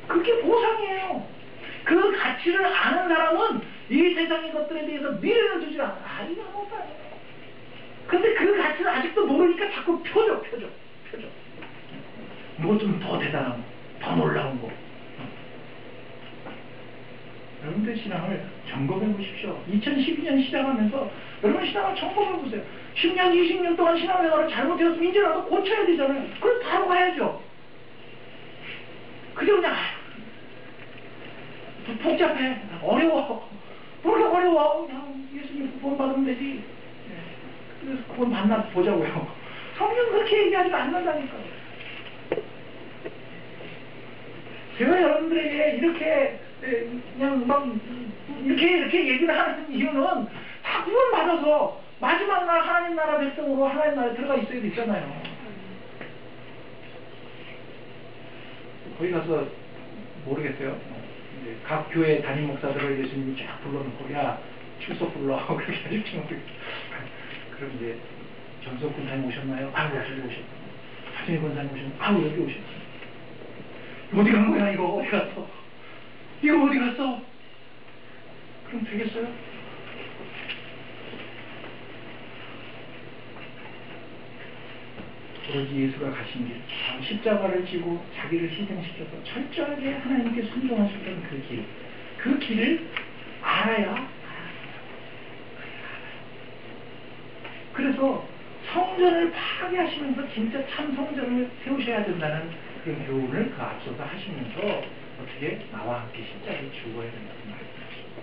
그게 보상이에요. 그 가치를 아는 사람은 이 세상의 것들에 대해서 미래를 주지 않아. 이거 아무것도 아니에요. 근데 그 가치를 아직도 모르니까 자꾸 표적. 뭐 좀 더 대단한 거, 더 놀라운 거. 여러분들 신앙을 점검해 보십시오. 2012년 시작하면서 여러분 신앙을 점검해 보세요. 10년, 20년 동안 신앙생활을 잘못해서 이제라도 고쳐야 되잖아요. 그럼 바로 가야죠. 그게 그냥 복잡해. 어려워. 뭐가 어려워. 그냥 예수님 구원 받으면 되지. 그래서 구원 만나서 보자고요. 성경 그렇게 얘기하지 않는다니까요. 제가 여러분들에게 이렇게 그냥 막 이렇게 얘기를 하는 이유는 다 구원 받아서 마지막 날 하나님 나라 백성으로 하나님 나라에 들어가 있어야 되잖아요. 거기 가서 모르겠어요. 이제 각 교회 담임 목사들을 예수님이 쫙 불러놓고 야 출석 불러 그렇게 하실지 모르겠어요. 그럼 이제 전석 군사님 오셨나요? 여기 오셨어요. 하진이 권사님 오셨나요? 여기 오셨어요. 어디 간 거야 이거? 어디 갔어? 이거 어디 갔어? 그럼 되겠어요? 오로지 예수가 가신 길, 십자가를 지고 자기를 희생시켜서 철저하게 하나님께 순종하셨던 그 길을 알아야. 그래서 성전을 파괴하시면서 진짜 참 성전을 세우셔야 된다는 그런 교훈을 그 앞서서 하시면서 어떻게 나와 함께 십자가를 죽어야 된다는 말씀이십니다.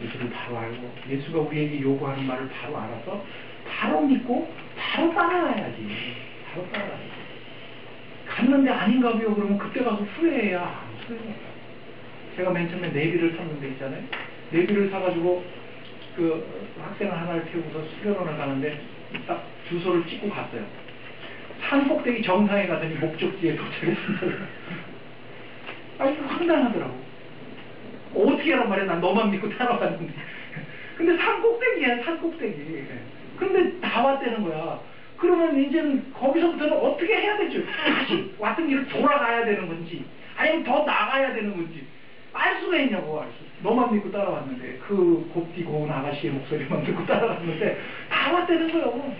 예수를 바로 알고 예수가 우리에게 요구하는 말을 바로 알아서 바로 믿고 바로 따라가야지. 바로 따라가야지. 갔는데 아닌가 봐요. 그러면 그때 가서 후회해야 아무 소용이 없어요. 제가 맨 처음에 내비를 샀는데 있잖아요. 내비를 사가지고 그 학생을 하나를 태우고서 수련원을 가는데 딱 주소를 찍고 갔어요. 산 꼭대기 정상에 가더니 목적지에 도착했습니다. 아니 황당하더라고. 어떻게 하란 말이야. 난 너만 믿고 따라왔는데. 근데 산 꼭대기야, 산 꼭대기. 근데 다 왔다는 거야. 그러면 이제는 거기서부터는 어떻게 해야 되죠? 다시 왔던 길을 돌아가야 되는 건지 아니면 더 나가야 되는 건지 알 수가 있냐고. 알 수. 너만 믿고 따라왔는데 그 곱디 고운 아가씨의 목소리만 듣고 따라갔는데 다 왔다는 거예요.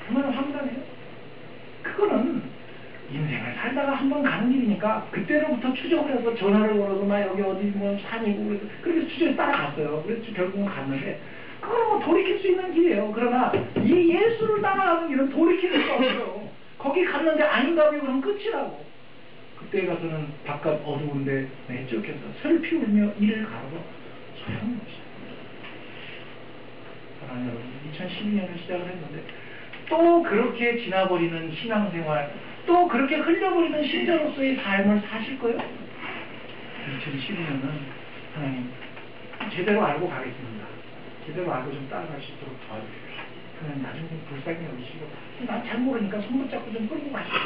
얼마나 황당해요. 그거는 인생을 살다가 한 번 가는 길이니까 그때로부터 추적을 해서 전화를 걸어서 막 여기 어디 뭐 산이고 그래서 그렇게 추적해 따라갔어요. 그래서 결국은 갔는데 그건 뭐 돌이킬 수 있는 길이에요. 그러나 이 예수를 따라가는 길은 돌이킬 수가 없어요. 거기 갔는데 아닌가 봐요. 그럼 끝이라고. 그때 가서는 바깥 어두운데 내쫓겨서 슬피 울며 이를 가로서 소용이 없어요. 사랑하는 여러분, 2012년을 시작을 했는데 또 그렇게 지나버리는 신앙생활, 또 그렇게 흘려버리는 신자로서의 삶을 사실 거예요? 2012년은 하나님 제대로 알고 가겠습니다. 제대로 알고 좀 따라갈 수 있도록 도와주십시오. 하나님 나중에 불쌍히 여기시고 난 잘 모르니까 손 붙잡고 좀 끌고 가시고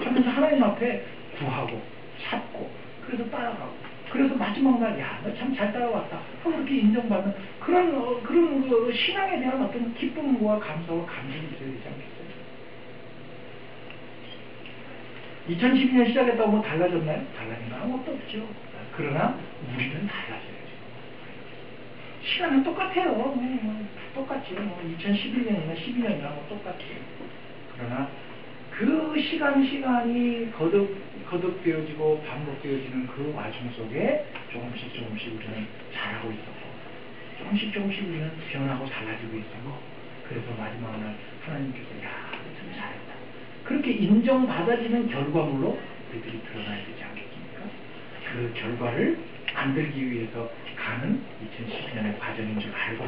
하면서 하나님 앞에 구하고 찾고 그래서 따라가고 그래서 마지막 날 야 너 참 잘 따라왔다 그렇게 인정받는 그런 그 신앙에 대한 어떤 기쁨과 감사와 감격이 있어야 되지 않겠어요? 2012년 시작했다고 뭐 달라졌나요? 달라진 건 아무것도 없죠. 그러나 우리는 달라져야죠. 시간은 똑같아요. 똑같죠. 2011년이나 12년이나 뭐 똑같아요. 그러나 그 시간이 거듭되어지고 반복되어지는 그 와중 속에 조금씩 우리는 잘하고 있었고 조금씩 우리는 변하고 달라지고 있었고 그래서 마지막 날 하나님께서 야, 참 잘했다. 그렇게 인정받아지는 결과물로 우리들이 드러나야 되지 않겠습니까? 그 결과를 만들기 위해서 가는 2012년의 과정인 줄 알고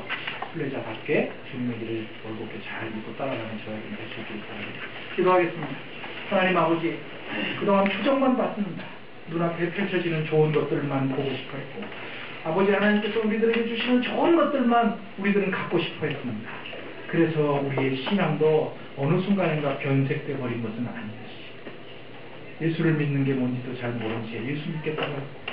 순례자답게 주님의 길을 올곧게 잘 믿고 따라가는 저에게 될 수 있기를 바랍니다. 기도하겠습니다. 하나님 아버지, 그동안 표정만 봤습니다. 눈앞에 펼쳐지는 좋은 것들만 보고 싶어 했고 아버지 하나님께서 우리들에게 주시는 좋은 것들만 우리들은 갖고 싶어 했습니다. 그래서 우리의 신앙도 어느 순간인가 변색돼 버린 것은 아니었지. 예수를 믿는 게 뭔지도 잘 모른 채 예수 믿겠다고 했고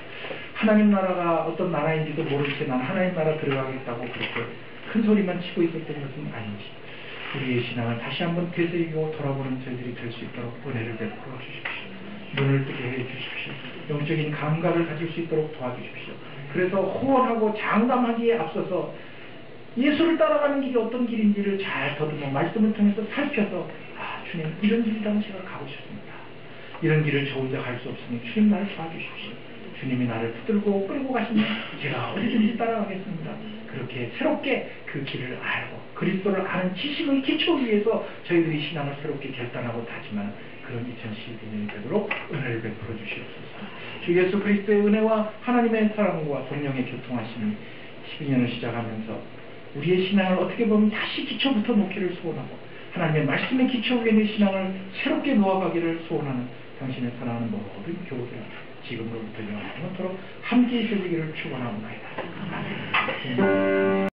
하나님 나라가 어떤 나라인지도 모른 채 난 하나님 나라 들어가겠다고 그렇게 큰 소리만 치고 있었던 것은 아닌지 우리의 신앙을 다시 한번 되새기고 돌아보는 저희들이 될 수 있도록 은혜를 베풀어 주십시오. 눈을 뜨게 해 주십시오. 영적인 감각을 가질 수 있도록 도와주십시오. 그래서 호언하고 장담하기에 앞서서 예수를 따라가는 길이 어떤 길인지를 잘 더듬어 말씀을 통해서 살펴서 아 주님 이런 길이라고 제가 가고 싶습니다. 이런 길을 저 혼자 갈 수 없으니 주님 나를 도와주십시오. 주님이 나를 붙들고 끌고 가시면 제가 어디든지 따라가겠습니다. 그렇게 새롭게 그 길을 알고 그리스도를 아는 지식의 기초 위에서 저희들이 신앙을 새롭게 결단하고 다짐하는 그런 2012년이 되도록 은혜를 베풀어 주시옵소서. 주 예수 그리스도의 은혜와 하나님의 사랑과 성령의 교통하심이 12년을 시작하면서 우리의 신앙을 어떻게 보면 다시 기초부터 놓기를 소원하고 하나님의 말씀의 기초 위에 내 신앙을 새롭게 놓아가기를 소원하는 당신의 사랑하는 모든 교우들 지금으로부터 영원토록 함께 있으시기를 축원하옵나이다. 아멘.